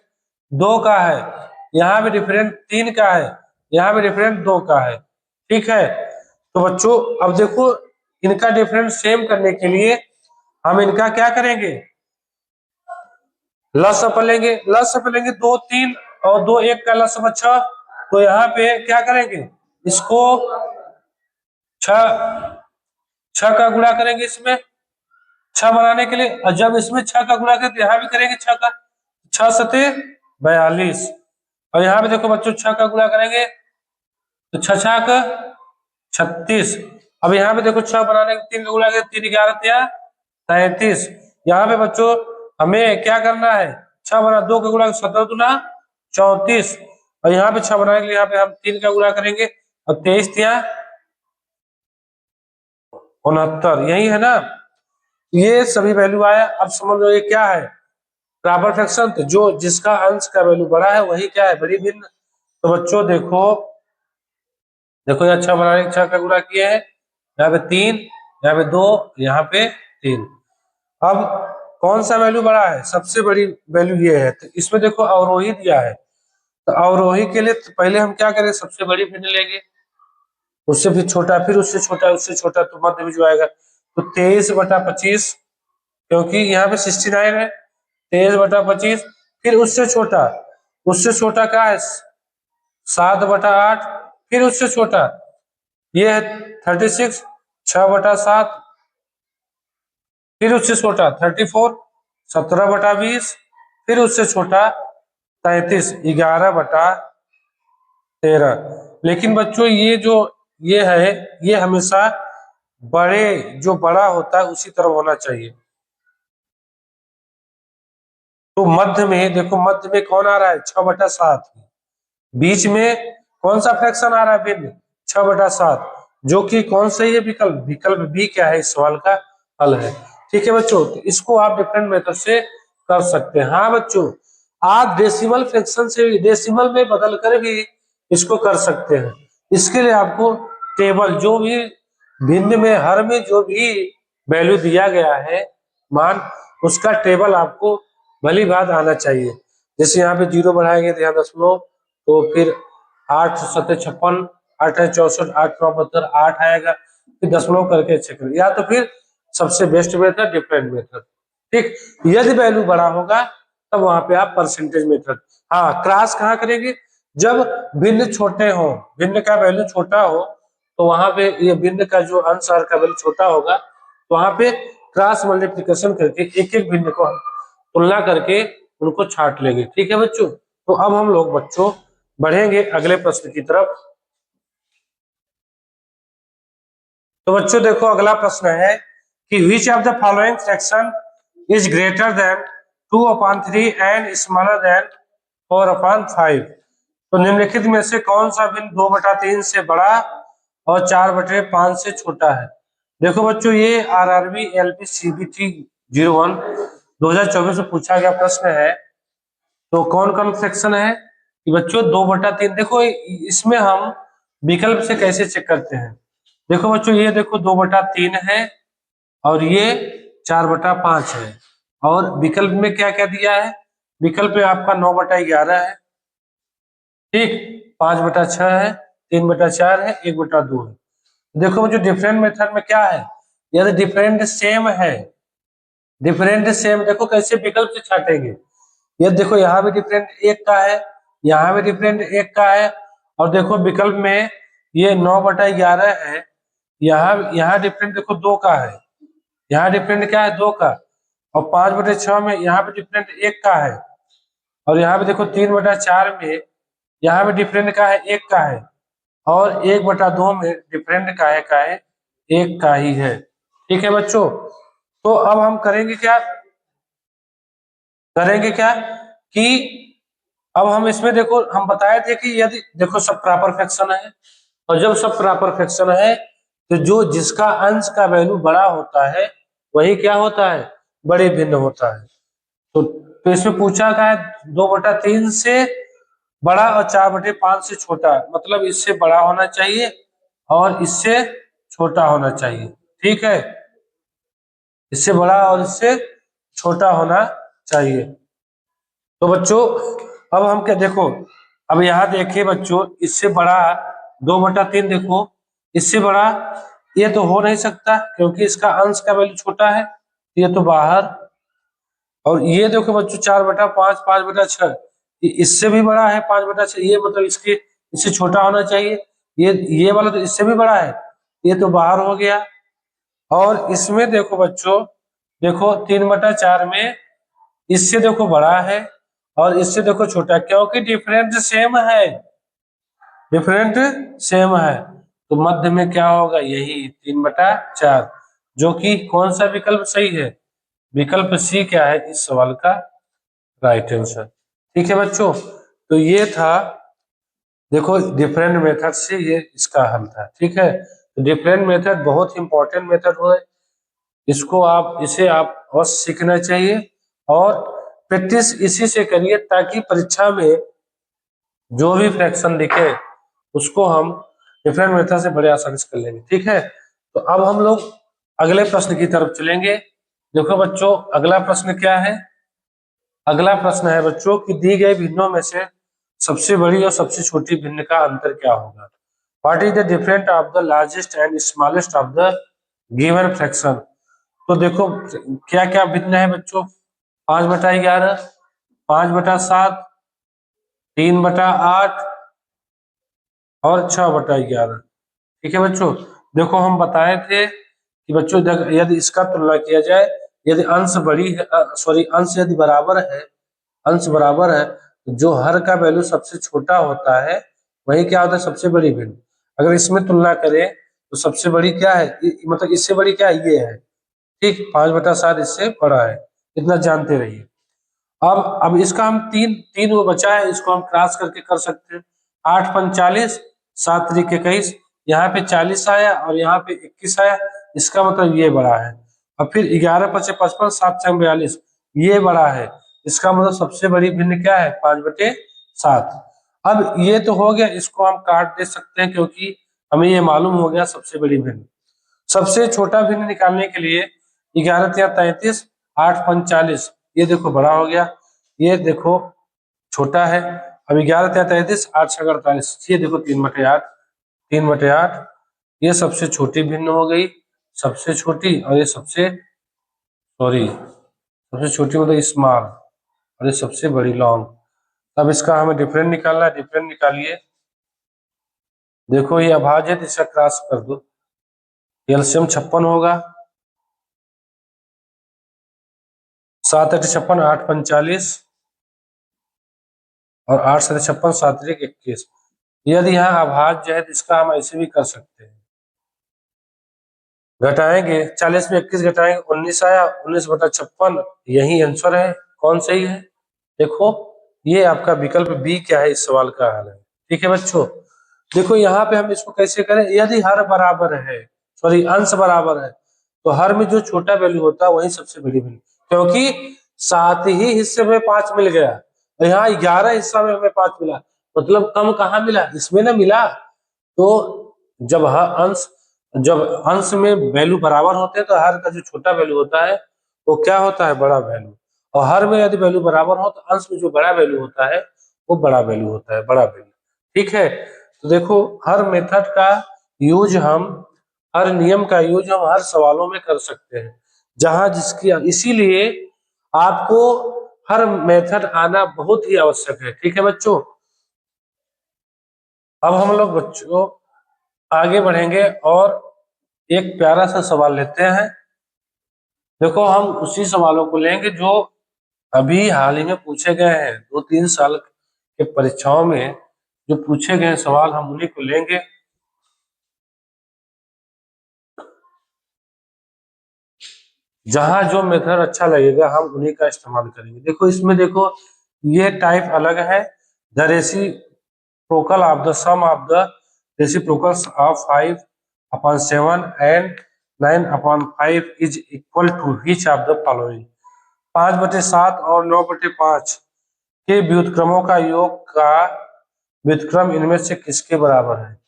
2 का है, यहाँ भी डिफरेंट 3 का है, यहाँ भी डिफरेंट 2 का है। ठीक है, तो बच्चों अब देखो इनका डिफरेंस सेम करने के लिए हम इनका क्या करेंगे, लसअप लेंगे। लसअप लेंगे 2 3 और 2 1 का लसअप 6। तो यहाँ पे क्या करेंगे, इसको 6 का गुणा करेंगे इसमें 6 बनाने के लिए, और जब इसमें 6 का गुणा करें तो यहाँ भी करेंगे 6 का, 6 सते 42। और यहाँ पे देखो बच्चों 6 का गुणा करेंगे तो 6 6 का 36। अब यहाँ पे देखो 6 बनाने के 3 का गुणा करें 3 11 33। यहाँ पे बच्चों हमें क्या करना है, 6 बना 2 का गुणा 17 दूना 34। और यहाँ पे 6 बनाने के लिए यहाँ पे हम 3 का गुणा करेंगे और 23 तिया 69, यही है ना। ये सभी वैल्यू आया। अब समझ लो ये क्या है, प्रॉपर फ्रैक्शन। तो जो जिसका अंश का वैल्यू बड़ा है वही क्या है, बड़ी भिन्न। तो बच्चों देखो, देखो ये अच्छा बनाने 6 का गुणा किए हैं, यहाँ पे 3, यहाँ पे 2, यहाँ पे 3। अब कौन सा वैल्यू बड़ा है, सबसे बड़ी वैल्यू ये है। तो इसमें देखो अवरोही दिया है, तो अवरोही के लिए तो पहले हम क्या करें, सबसे बड़ी भिन्न लेंगे, उससे फिर छोटा, फिर उससे छोटा, उससे छोटा, तो मध्य में जो आएगा तो 23/25, क्योंकि यहाँ पे 69 है, 23/25। फिर उससे छोटा क्या है 7/8, फिर उससे छोटा ये है 36, 6/7, फिर उससे छोटा 34, 17/20, फिर उससे छोटा 33, 11/13। लेकिन बच्चों ये जो ये है, ये हमेशा बड़े जो बड़ा होता है उसी तरफ होना चाहिए। तो मध्य में देखो, मध्य में कौन आ रहा है 6/7, बीच में कौन सा फ्रैक्शन आ रहा है भिन्न 6/7, जो कि कौन सही है विकल्प, विकल्प बी क्या है इस सवाल का हल है। ठीक है बच्चों, तो इसको आप डिफरेंट मेथड से कर सकते हैं। हाँ बच्चों, आप डेसिमल फ्रैक्शन से डेसिमल में बदल कर भी इसको कर सकते हैं। इसके लिए आपको टेबल जो भी भिन्न में हर में जो भी वैल्यू दिया गया है मान, उसका टेबल आपको भली बात आना चाहिए। जैसे यहाँ पे 0 बढ़ाएंगे तो यहाँ दशमलव, तो फिर 8 7 56, 8 है 64, 8 9 72, 8 आएगा, फिर दशमलव करके चेक करें, या तो फिर सबसे बेस्ट मेथड डिफरेंट मेथड। ठीक, यदि वैल्यू बड़ा होगा तब वहां पे आप परसेंटेज मेथड। हाँ, क्रॉस कहाँ करेंगे, जब भिन्न छोटे हो, भिन्न का वैल्यू छोटा हो, तो वहां पे ये भिन्न का जो अंश का वैल्यू छोटा होगा, तो वहां पे क्रॉस मल्टीप्लिकेशन करके एक एक भिन्न को तुलना करके उनको छांट लेंगे। ठीक है बच्चों, तो अब हम लोग बच्चों बढ़ेंगे अगले प्रश्न की तरफ। तो बच्चों देखो अगला प्रश्न है कि विच of the following fraction is greater than 2/3 and smaller than 4/5। तो निम्नलिखित में से कौन सा भिन्न 2/3 से बड़ा और 4/5 से छोटा है। देखो बच्चों, ये आरआरबी एलपी सीबीटी 01 2024 में पूछा गया प्रश्न है। तो कौन कौन फ्रैक्शन है कि बच्चों 2/3। देखो इसमें हम विकल्प से कैसे चेक करते हैं, देखो बच्चों ये देखो 2/3 है और ये 4/5 है, और विकल्प में क्या क्या दिया है विकल्प में आपका 9/11 है, ठीक, 5/6 है, 3/4 है, 1/2 है। देखो जो डिफरेंट मेथड में क्या है, यदि डिफरेंट सेम है, डिफरेंट सेम, देखो कैसे विकल्प से छाटेंगे। ये देखो यहाँ भी डिफरेंट एक का है, यहाँ भी डिफरेंट एक का है, और देखो विकल्प में ये 9/11 है, यहाँ डिफरेंट देखो 2 का है, यहाँ डिफरेंट क्या है 2 का, और 5/6 में यहाँ पे डिफरेंट एक का है, और यहाँ पे देखो 3/4 में यहाँ पे डिफरेंट का है एक का है, और 1/2 में डिफरेंट का है एक का ही है। ठीक है बच्चों, तो अब हम करेंगे क्या कि अब हम इसमें देखो हम बताए थे कि यदि देखो सब प्रॉपर फ्रैक्शन है, और जब सब प्रॉपर फ्रैक्शन है तो जो जिसका अंश का वैल्यू बड़ा होता है वही क्या होता है, बड़े भिन्न होता है। तो इसमें पूछा क्या है, 2/3 से बड़ा और 4/5 से छोटा, मतलब इससे बड़ा होना चाहिए और इससे छोटा होना चाहिए। ठीक है, इससे बड़ा और इससे छोटा होना चाहिए। तो बच्चों अब हम क्या देखो, अब यहाँ देखिए बच्चों, इससे बड़ा 2/3 देखो, इससे बड़ा ये तो हो नहीं सकता क्योंकि इसका अंश का वैल्यू छोटा है, ये तो बाहर। और ये देखो बच्चों 4/5, 5/6, इससे भी बड़ा है 5/6, ये मतलब इससे छोटा होना चाहिए, ये वाला तो इससे भी बड़ा है, ये तो बाहर हो गया। और इसमें देखो बच्चों, देखो 3/4 में इससे देखो बड़ा है और इससे देखो छोटा, क्योंकि डिफरेंट सेम है, डिफरेंट सेम है, तो मध्य में क्या होगा, यही 3/4, जो कि कौन सा विकल्प सही है, विकल्प सी क्या है इस सवाल का राइट आंसर। ठीक है बच्चों, तो ये था देखो डिफरेंट मेथड से ये इसका हल था। ठीक है, तो डिफरेंट मेथड बहुत इंपॉर्टेंट मेथड है, इसे आप अवश्य सीखना चाहिए और प्रैक्टिस इसी से करिए ताकि परीक्षा में जो भी फ्रैक्शन दिखे उसको हम डिफरेंट मेथड से बड़े आसानी से कर लेंगे। ठीक है, तो अब हम लोग अगले प्रश्न की तरफ चलेंगे। देखो बच्चों अगला प्रश्न क्या है, अगला प्रश्न है बच्चों कि दी गई भिन्नों में से सबसे बड़ी और सबसे छोटी भिन्न का अंतर क्या होगा। What is the different of the largest and smallest of the given fraction. तो देखो क्या क्या भिन्न है बच्चों, 5/11, 5/7, 3/8 और 6/11। ठीक है बच्चों, देखो हम बताए थे कि बच्चों यदि इसका तुलना किया जाए, यदि अंश बड़ी है, सॉरी अंश यदि बराबर है, अंश बराबर है, तो जो हर का वैल्यू सबसे छोटा होता है वही क्या होता है, सबसे बड़ी भिन्न। अगर इसमें तुलना करें तो सबसे बड़ी क्या है, मतलब इससे बड़ी क्या है, ये है। ठीक, 5/7 इससे बड़ा है, इतना जानते रहिए। अब इसका हम तीन तीन वो बचा है, इसको हम क्रॉस करके कर सकते हैं। 8×5 = 7×3 = 21, यहाँ पे 40 आया और यहाँ पे 21 आया, इसका मतलब ये बड़ा है। और फिर 11×5 = 55, 7×6 = 42, ये बड़ा है, इसका मतलब सबसे बड़ी भिन्न क्या है, 5/7। अब ये तो हो गया, इसको हम काट दे सकते हैं क्योंकि हमें ये मालूम हो गया सबसे बड़ी भिन्न। सबसे छोटा भिन्न निकालने के लिए 11×3 = 33, 8×5 = 40, ये देखो बड़ा हो गया, ये देखो छोटा है। अब 11×3 = 33, 8×6 = 48, ये देखो 3/8, 3/8, ये सबसे छोटी भिन्न हो गई, सबसे छोटी, और ये सबसे छोटी मतलब स्मॉल, और ये सबसे बड़ी लॉन्ग। अब इसका हमें डिफरेंट निकालना है, डिफरेंट निकालिए। देखो ये अभाज्य है, इसका क्रॉस कर दो, एलसीएम 56 होगा, 7×8 = 56, 8×5 = 40 और 8×7 = 56, 7×3 = 21। यदि यहाँ अभाज्य है तो इसका हम ऐसे भी कर सकते हैं, घटाएंगे 40 में 21 घटाएंगे 19 आया, 19/56, यही आंसर है। कौन सही है, देखो ये आपका विकल्प बी क्या है इस सवाल का हल है। ठीक है बच्चों, देखो यहाँ पे हम इसको कैसे करें, यदि हर बराबर है, सॉरी अंश बराबर है, तो हर में जो छोटा वैल्यू होता है वही सबसे बड़ी वैल्यू, क्योंकि 7 ही हिस्से में 5 मिल गया, और यहाँ 11 हिस्सा में हमें 5 मिला, मतलब कम कहाँ मिला, इसमें ना मिला। तो जब जब अंश में वैल्यू बराबर होते हैं तो हर का जो छोटा वैल्यू होता है वो क्या होता है, बड़ा वैल्यू। और हर में यदि वैल्यू बराबर हो तो अंश में जो बड़ा वैल्यू होता है वो बड़ा वैल्यू होता है, बड़ा वैल्यू। ठीक है, तो देखो हर मेथड का यूज हम, हर नियम का यूज हम हर सवालों में कर सकते हैं, जहां जिसकी, इसीलिए आपको हर मेथड आना बहुत ही आवश्यक है। ठीक है बच्चों, अब हम लोग बच्चों आगे बढ़ेंगे और एक प्यारा सा सवाल लेते हैं। देखो हम उसी सवालों को लेंगे जो अभी हाल ही में पूछे गए हैं, 2-3 साल के परीक्षाओं में जो पूछे गए सवाल हम उन्हीं को लेंगे। जहां जो मेथड अच्छा लगेगा हम उन्हीं का इस्तेमाल करेंगे। देखो इसमें देखो ये टाइप अलग है, the reciprocal of the sum of the reciprocals of 5/7 and 9/5 is equal to which of the following. 5/7 और 9/5 के व्युत्क्रमों का योग का व्युत्क्रम इनमें से किसके बराबर है।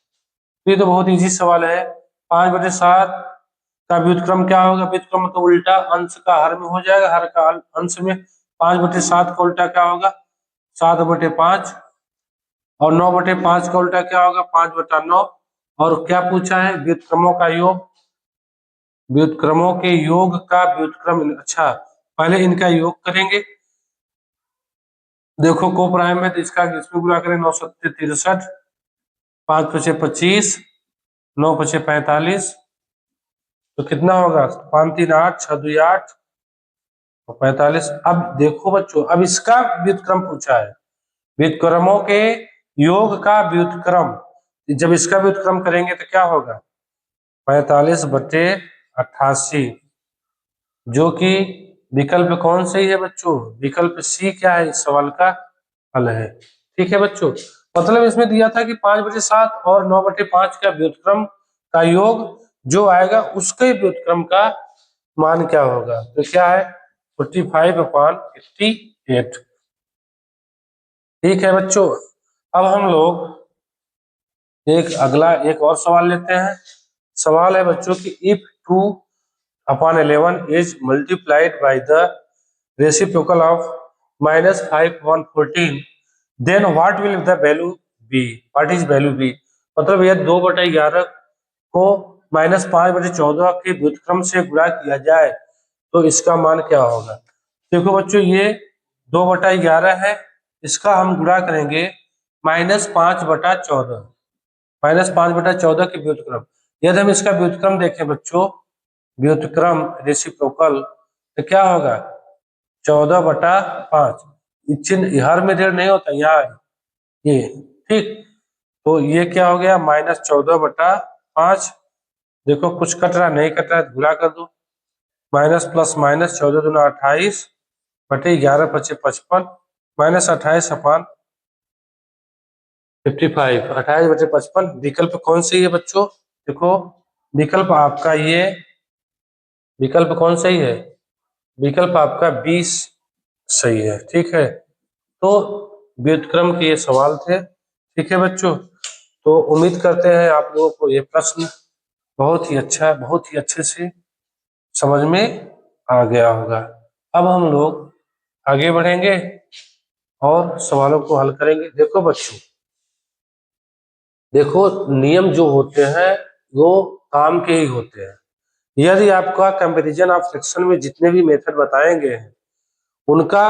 ये तो बहुत इजी सवाल है। 5/7 का व्युत्क्रम क्या होगा, व्युत्क्रम तो उल्टा अंश का हर में हो जाएगा, हर का अंश में। 5/7 का उल्टा क्या होगा, 7/5, और 9/5 का उल्टा क्या होगा, 5/9। और क्या पूछा है, व्युत्क्रमों का योग, व्युत्क्रमों के योग का व्युत्क्रम। अच्छा पहले इनका योग करेंगे। देखो को प्राइम है तो इसका इसमें गुणा करें, 9×7 = 63, 5×5 = 25, 9×5 = 45, तो कितना होगा, 5×3 = 8, 6×2 = 8 और 45। अब देखो बच्चों, अब इसका व्युत्क्रम पूछा है, व्युत्क्रमों के योग का व्युत्क्रम। जब इसका व्युत्क्रम करेंगे तो क्या होगा, 45/88, जो कि विकल्प कौन सही है बच्चों, विकल्प सी क्या है इस सवाल का हल है। ठीक है बच्चों, मतलब इसमें दिया था कि 5/7 और 9/5 का व्युत्क्रम का योग जो आएगा उसके व्युत्क्रम का मान क्या होगा, तो क्या है 45/88। ठीक है बच्चों, अब हम लोग एक और सवाल लेते हैं। सवाल है बच्चों की, if 2/11 is multiplied by the reciprocal of -5/14, then what will the value be? What is value be? मतलब यह 2/11 को -5/14 के व्युत्क्रम से गुणा किया जाए तो इसका मान क्या होगा। देखो बच्चों ये 2/11 है, इसका हम गुणा करेंगे -5/14, -5/14 के व्युत्क्रम। यदि हम इसका व्युत्क्रम देखें बच्चों, व्युत्क्रम रेसिप्रोकल, तो क्या होगा 14/5। चिन्ह हर में देर नहीं होता, यहाँ ये, ठीक, तो ये क्या हो गया -14/5। देखो कुछ कट रहा नहीं कट रहा है, गुणा कर दो, माइनस प्लस माइनस 14×2 = 28 बटे 11×5 = 55, -28/55, 28/55। विकल्प कौन सी है बच्चों, देखो विकल्प आपका ये, विकल्प कौन सही है, विकल्प आपका 20 सही है। ठीक है, तो व्युत्क्रम के ये सवाल थे। ठीक है बच्चों, तो उम्मीद करते हैं आप लोगों को ये प्रश्न बहुत ही अच्छा, बहुत ही अच्छे से समझ में आ गया होगा। अब हम लोग आगे बढ़ेंगे और सवालों को हल करेंगे। देखो बच्चों, देखो नियम जो होते हैं वो काम के ही होते हैं। यदि आपका कंपैरिजन ऑफ फ्रैक्शन में जितने भी मेथड बताएंगे हैं उनका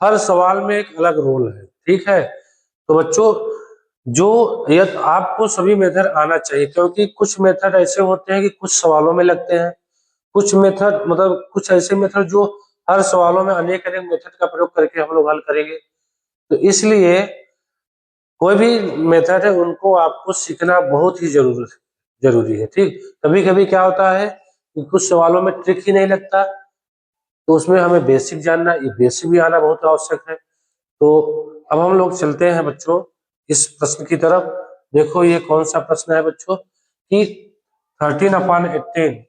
हर सवाल में एक अलग रोल है। ठीक है, तो बच्चों जो यदि आपको सभी मेथड आना चाहिए, क्योंकि कुछ मेथड ऐसे होते हैं कि कुछ सवालों में लगते हैं, कुछ मेथड मतलब कुछ ऐसे मेथड जो हर सवालों में अनेक अनेक मेथड का प्रयोग करके हम लोग हल करेंगे। तो इसलिए कोई भी मेथड है उनको आपको सीखना बहुत ही जरूरी है। ठीक, कभी कभी क्या होता है कि कुछ सवालों में ट्रिक ही नहीं लगता, तो उसमें हमें बेसिक जानना, ये बेसिक भी आना बहुत आवश्यक है। तो अब हम लोग चलते हैं बच्चों इस प्रश्न की तरफ। देखो ये कौन सा प्रश्न है बच्चों कि 13/18,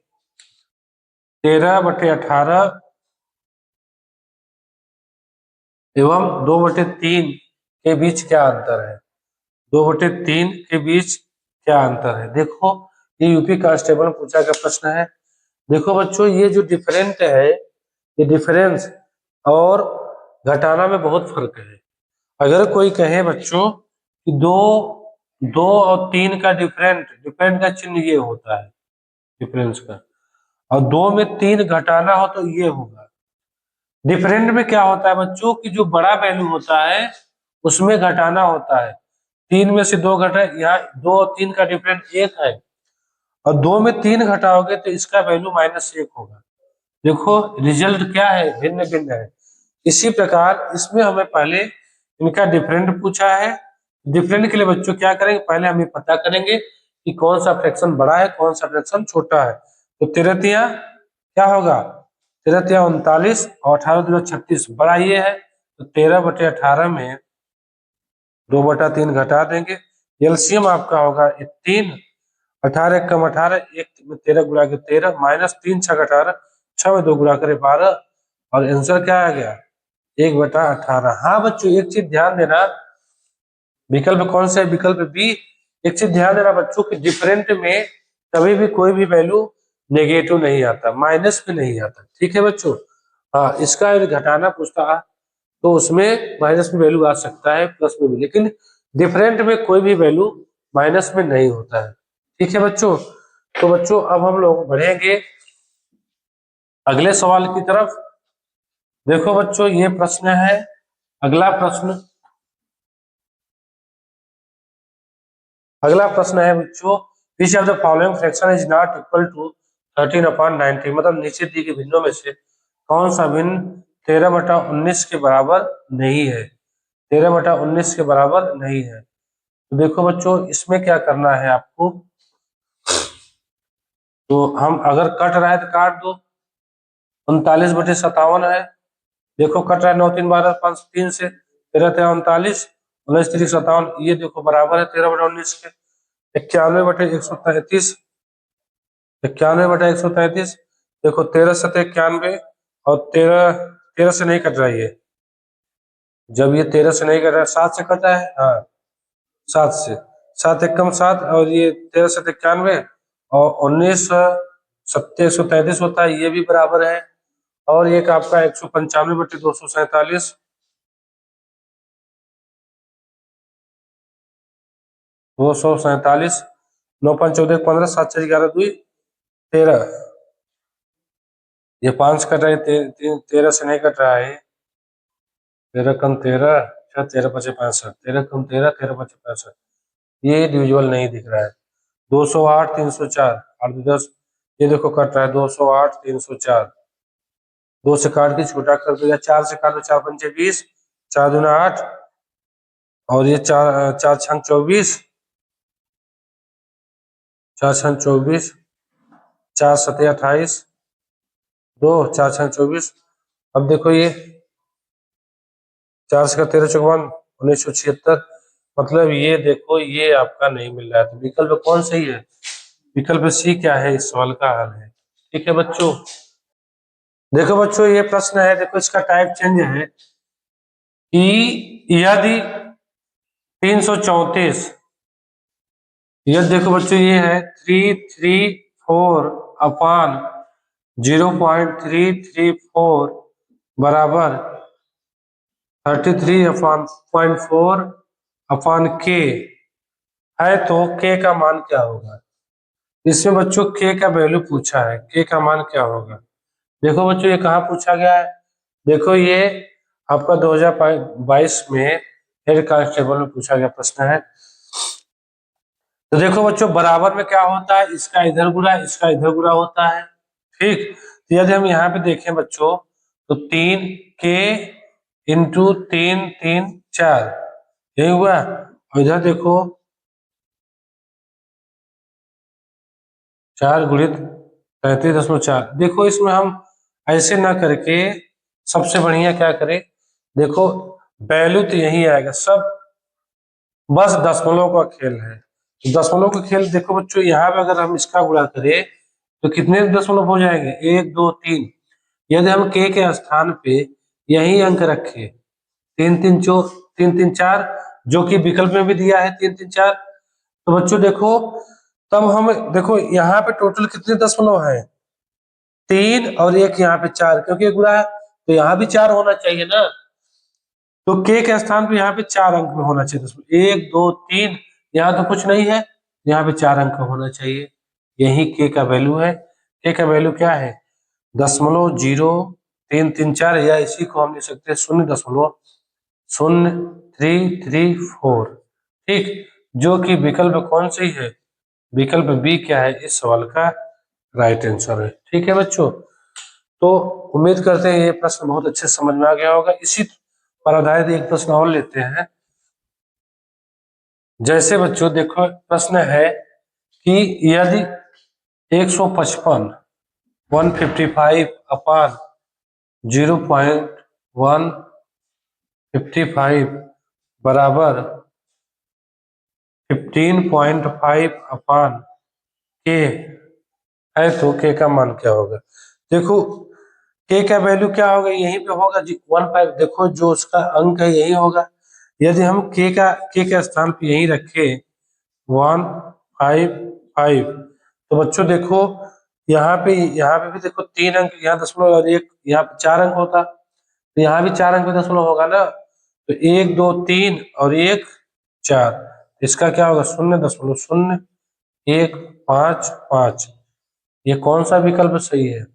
13/18 एवं 2/3 के बीच क्या अंतर है, 2/3 के बीच क्या अंतर है। देखो ये यूपी कांस्टेबल पूछा गया प्रश्न है। देखो बच्चों ये जो डिफरेंट है, ये डिफरेंस और घटाना में बहुत फर्क है। अगर कोई कहे बच्चों कि दो दो और तीन का डिफरेंट का चिन्ह ये होता है, डिफरेंस का, और दो में तीन घटाना हो तो ये होगा। डिफरेंट में क्या होता है बच्चों कि जो बड़ा वैल्यू होता है उसमें घटाना होता है। तीन में से दो घटा, यहाँ दो और तीन का डिफरेंट एक है, और दो में तीन घटाओगे तो इसका वैल्यू -1 होगा। देखो रिजल्ट क्या है, भिन्न भिन्न है। इसी प्रकार इसमें हमें पहले इनका डिफरेंट पूछा है। डिफरेंट के लिए बच्चों क्या करेंगे, पहले हम ये पता करेंगे कि कौन सा फ्रैक्शन बड़ा है, कौन सा फ्रैक्शन छोटा है। तो 13 क्या होगा, 13 39 और 18 36, बड़ा ये है तो 13/18 में 2/3 घटा देंगे। एलसीएम आपका होगा 3, 18 कम 18, 1 में 13 गुणा के 13, -3 6 18, 6 में 2 गुणा करे 12, और आंसर क्या आ गया 1/18। हाँ बच्चों एक चीज ध्यान देना, विकल्प कौन सा है, विकल्प बी। एक चीज ध्यान देना बच्चों कि डिफरेंट में कभी भी कोई भी वैल्यू नेगेटिव नहीं आता, माइनस में नहीं आता, ठीक है बच्चों। हाँ इसका यदि घटाना पूछता तो उसमें माइनस में वैल्यू आ सकता है, प्लस में भी, लेकिन डिफरेंट में कोई भी वैल्यू माइनस में नहीं होता है, ठीक है बच्चों। तो बच्चों अब हम लोग बढ़ेंगे अगले सवाल की तरफ। देखो बच्चों ये प्रश्न है, अगला प्रश्न है बच्चों, which of the following fraction is not equal to 13/90, मतलब नीचे दी गई भिन्नों में से कौन सा भिन्न 13/19 के बराबर नहीं है, 13/19 के बराबर नहीं है। तो देखो बच्चों इसमें क्या करना है आपको, तो हम अगर कट रहा है तो काट दो, 39/57 है। देखो कट रहा है 9 3 12 5 3 से, 13 13 39, 19 3 57, ये देखो बराबर है 13/19 के। 91/133, 91/133, देखो 13 7 91, और 13 13 से नहीं कट रहा है ये, जब ये 13 से नहीं कट रहा है 7 से कटा है, हाँ 7 से, 7 एकम 7, और ये 13 7 91, और 19 7 133 होता है, ये भी बराबर है। और एक आपका 195/247, 247, 9 5 14 15, 7 6 11 2 13, ये 5 कट रहा है, 13 से नहीं कट रहा है, 13 कम 13, 13 5 65, 13 कम 13, 13 5 65, ये डिविजिबल नहीं दिख रहा है। 208 304, 8 10, ये देखो कट रहा है 208 304, 2 से काट के छोटा कर दो, या 4 से काट दो, 4 पंचे 20, 4 दूना 8, और ये 4 छंग 24, 4 छंग 24, 4 7 28, 2 4 छंग 24। अब देखो ये 4 से 13 54, 1976, मतलब ये देखो ये आपका नहीं मिल रहा है। तो विकल्प कौन सही है, विकल्प सी क्या है, इस सवाल का हल है, ठीक है बच्चों। देखो बच्चों ये प्रश्न है, देखो इसका टाइप चेंज है कि यदि 334, यदि देखो बच्चों ये है 334 अपान 0.334 बराबर 33/4 अपान के है, तो के का मान क्या होगा। इसमें बच्चों के का वैल्यू पूछा है, के का मान क्या होगा। देखो बच्चों ये कहाँ पूछा गया है, देखो ये आपका 2022 में हेड कांस्टेबल में पूछा गया प्रश्न है। तो देखो बच्चों बराबर में क्या होता है, इसका इधर गुणा इसका इधर गुणा होता है, ठीक। तो यदि हम यहाँ पे देखें बच्चों तो 3 के इंटू 3 3 4, यही हुआ, और इधर देखो 4 गुणित 33.4। देखो इसमें हम ऐसे ना करके सबसे बढ़िया क्या करें, देखो वैल्यू तो यही आएगा सब, बस दशमलव का खेल है। दशमलव का खेल देखो बच्चों यहाँ पे अगर हम इसका गुणा करें तो कितने दशमलव हो जाएंगे, 1 2 3। यदि हम के स्थान पे यही अंक रखे 3 3 3 3 4, जो कि विकल्प में भी दिया है 3 3 4, तो बच्चों देखो तब हम देखो यहाँ पे टोटल कितने दशमलव है, 3 और 1 यहाँ पे 4, क्योंकि गुणा तो यहाँ भी 4 होना चाहिए ना, तो k के स्थान पे यहाँ पे 4 अंक में होना चाहिए। 1 2 3, यहाँ तो कुछ नहीं है, यहाँ पे 4 अंक होना चाहिए, यही k का वैल्यू है। k का वैल्यू क्या है? 0.0334, या इसी को हम लिख सकते हैं 0.0334, ठीक, जो कि विकल्प कौन सी है? विकल्प बी क्या है इस सवाल का राइट आंसर है। ठीक है बच्चों, तो उम्मीद करते हैं ये प्रश्न बहुत अच्छे समझ में आ गया होगा। इसी पर आधारित एक प्रश्न और लेते हैं। जैसे बच्चों देखो प्रश्न है कि यदि 155 155 अपान 0.155 बराबर 15.5 अपान k है, तो k का मान क्या होगा? देखो k का वैल्यू क्या होगा, यहीं पे होगा 15, देखो जो उसका अंक है यही होगा। यदि हम k के स्थान पे यही रखे 155, तो बच्चों देखो यहाँ पे भी देखो 3 अंक, यहाँ दशमलव और 1, यहाँ पे 4 अंक होता, तो यहाँ भी 4 अंक में दशमलव होगा ना, तो 1 2 3 और 1 4, इसका क्या होगा? 0.0155। ये कौन सा विकल्प सही है?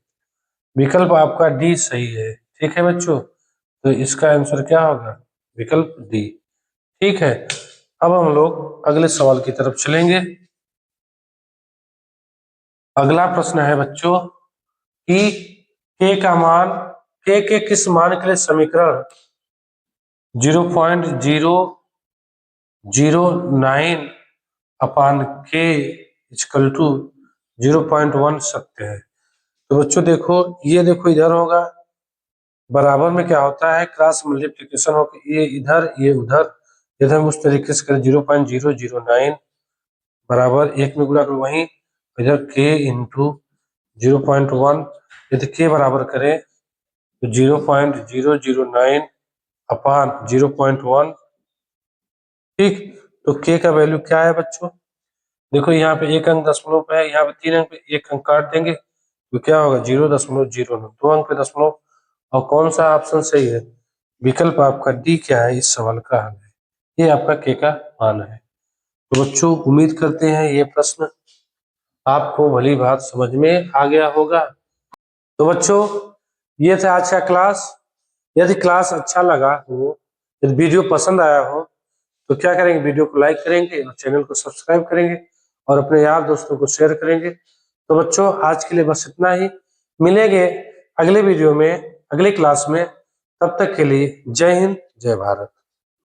विकल्प आपका डी सही है। ठीक है बच्चों, तो इसका आंसर क्या होगा? विकल्प डी। ठीक है, अब हम लोग अगले सवाल की तरफ चलेंगे। अगला प्रश्न है बच्चों कि k का मान, k के किस मान के लिए समीकरण 0.009 अपान k इक्वल टू 0.1 सकते हैं? तो बच्चों देखो, ये देखो इधर होगा, बराबर में क्या होता है? क्रॉस मल्टीप्लिकेशन होकर ये इधर ये उधर, यदि हम उस तरीके से करें 0.009 बराबर 1 में गुणा करो, वहीं इधर k इंटू 0.1, यदि k बराबर करें तो 0.009 अपान 0.1, ठीक, तो k का वैल्यू क्या है बच्चों? देखो यहाँ पे 1 अंक दशमलव पे है, यहाँ पे 3 अंक पे 1 अंक काट देंगे तो क्या होगा? 0.09, 2 अंक पे दशमलव। और कौन सा ऑप्शन सही है? विकल्प आपका डी क्या है इस सवाल का हल है, ये आपका k का मान है। तो बच्चों उम्मीद करते हैं ये प्रश्न आपको भली बात समझ में आ गया होगा। तो बच्चों ये था आज का क्लास। यदि क्लास अच्छा लगा हो, यदि वीडियो पसंद आया हो, तो क्या करेंगे? वीडियो को लाइक करेंगे और चैनल को सब्सक्राइब करेंगे और अपने यार दोस्तों को शेयर करेंगे। तो बच्चों आज के लिए बस इतना ही, मिलेंगे अगले वीडियो में, अगली क्लास में। तब तक के लिए जय हिंद, जय भारत।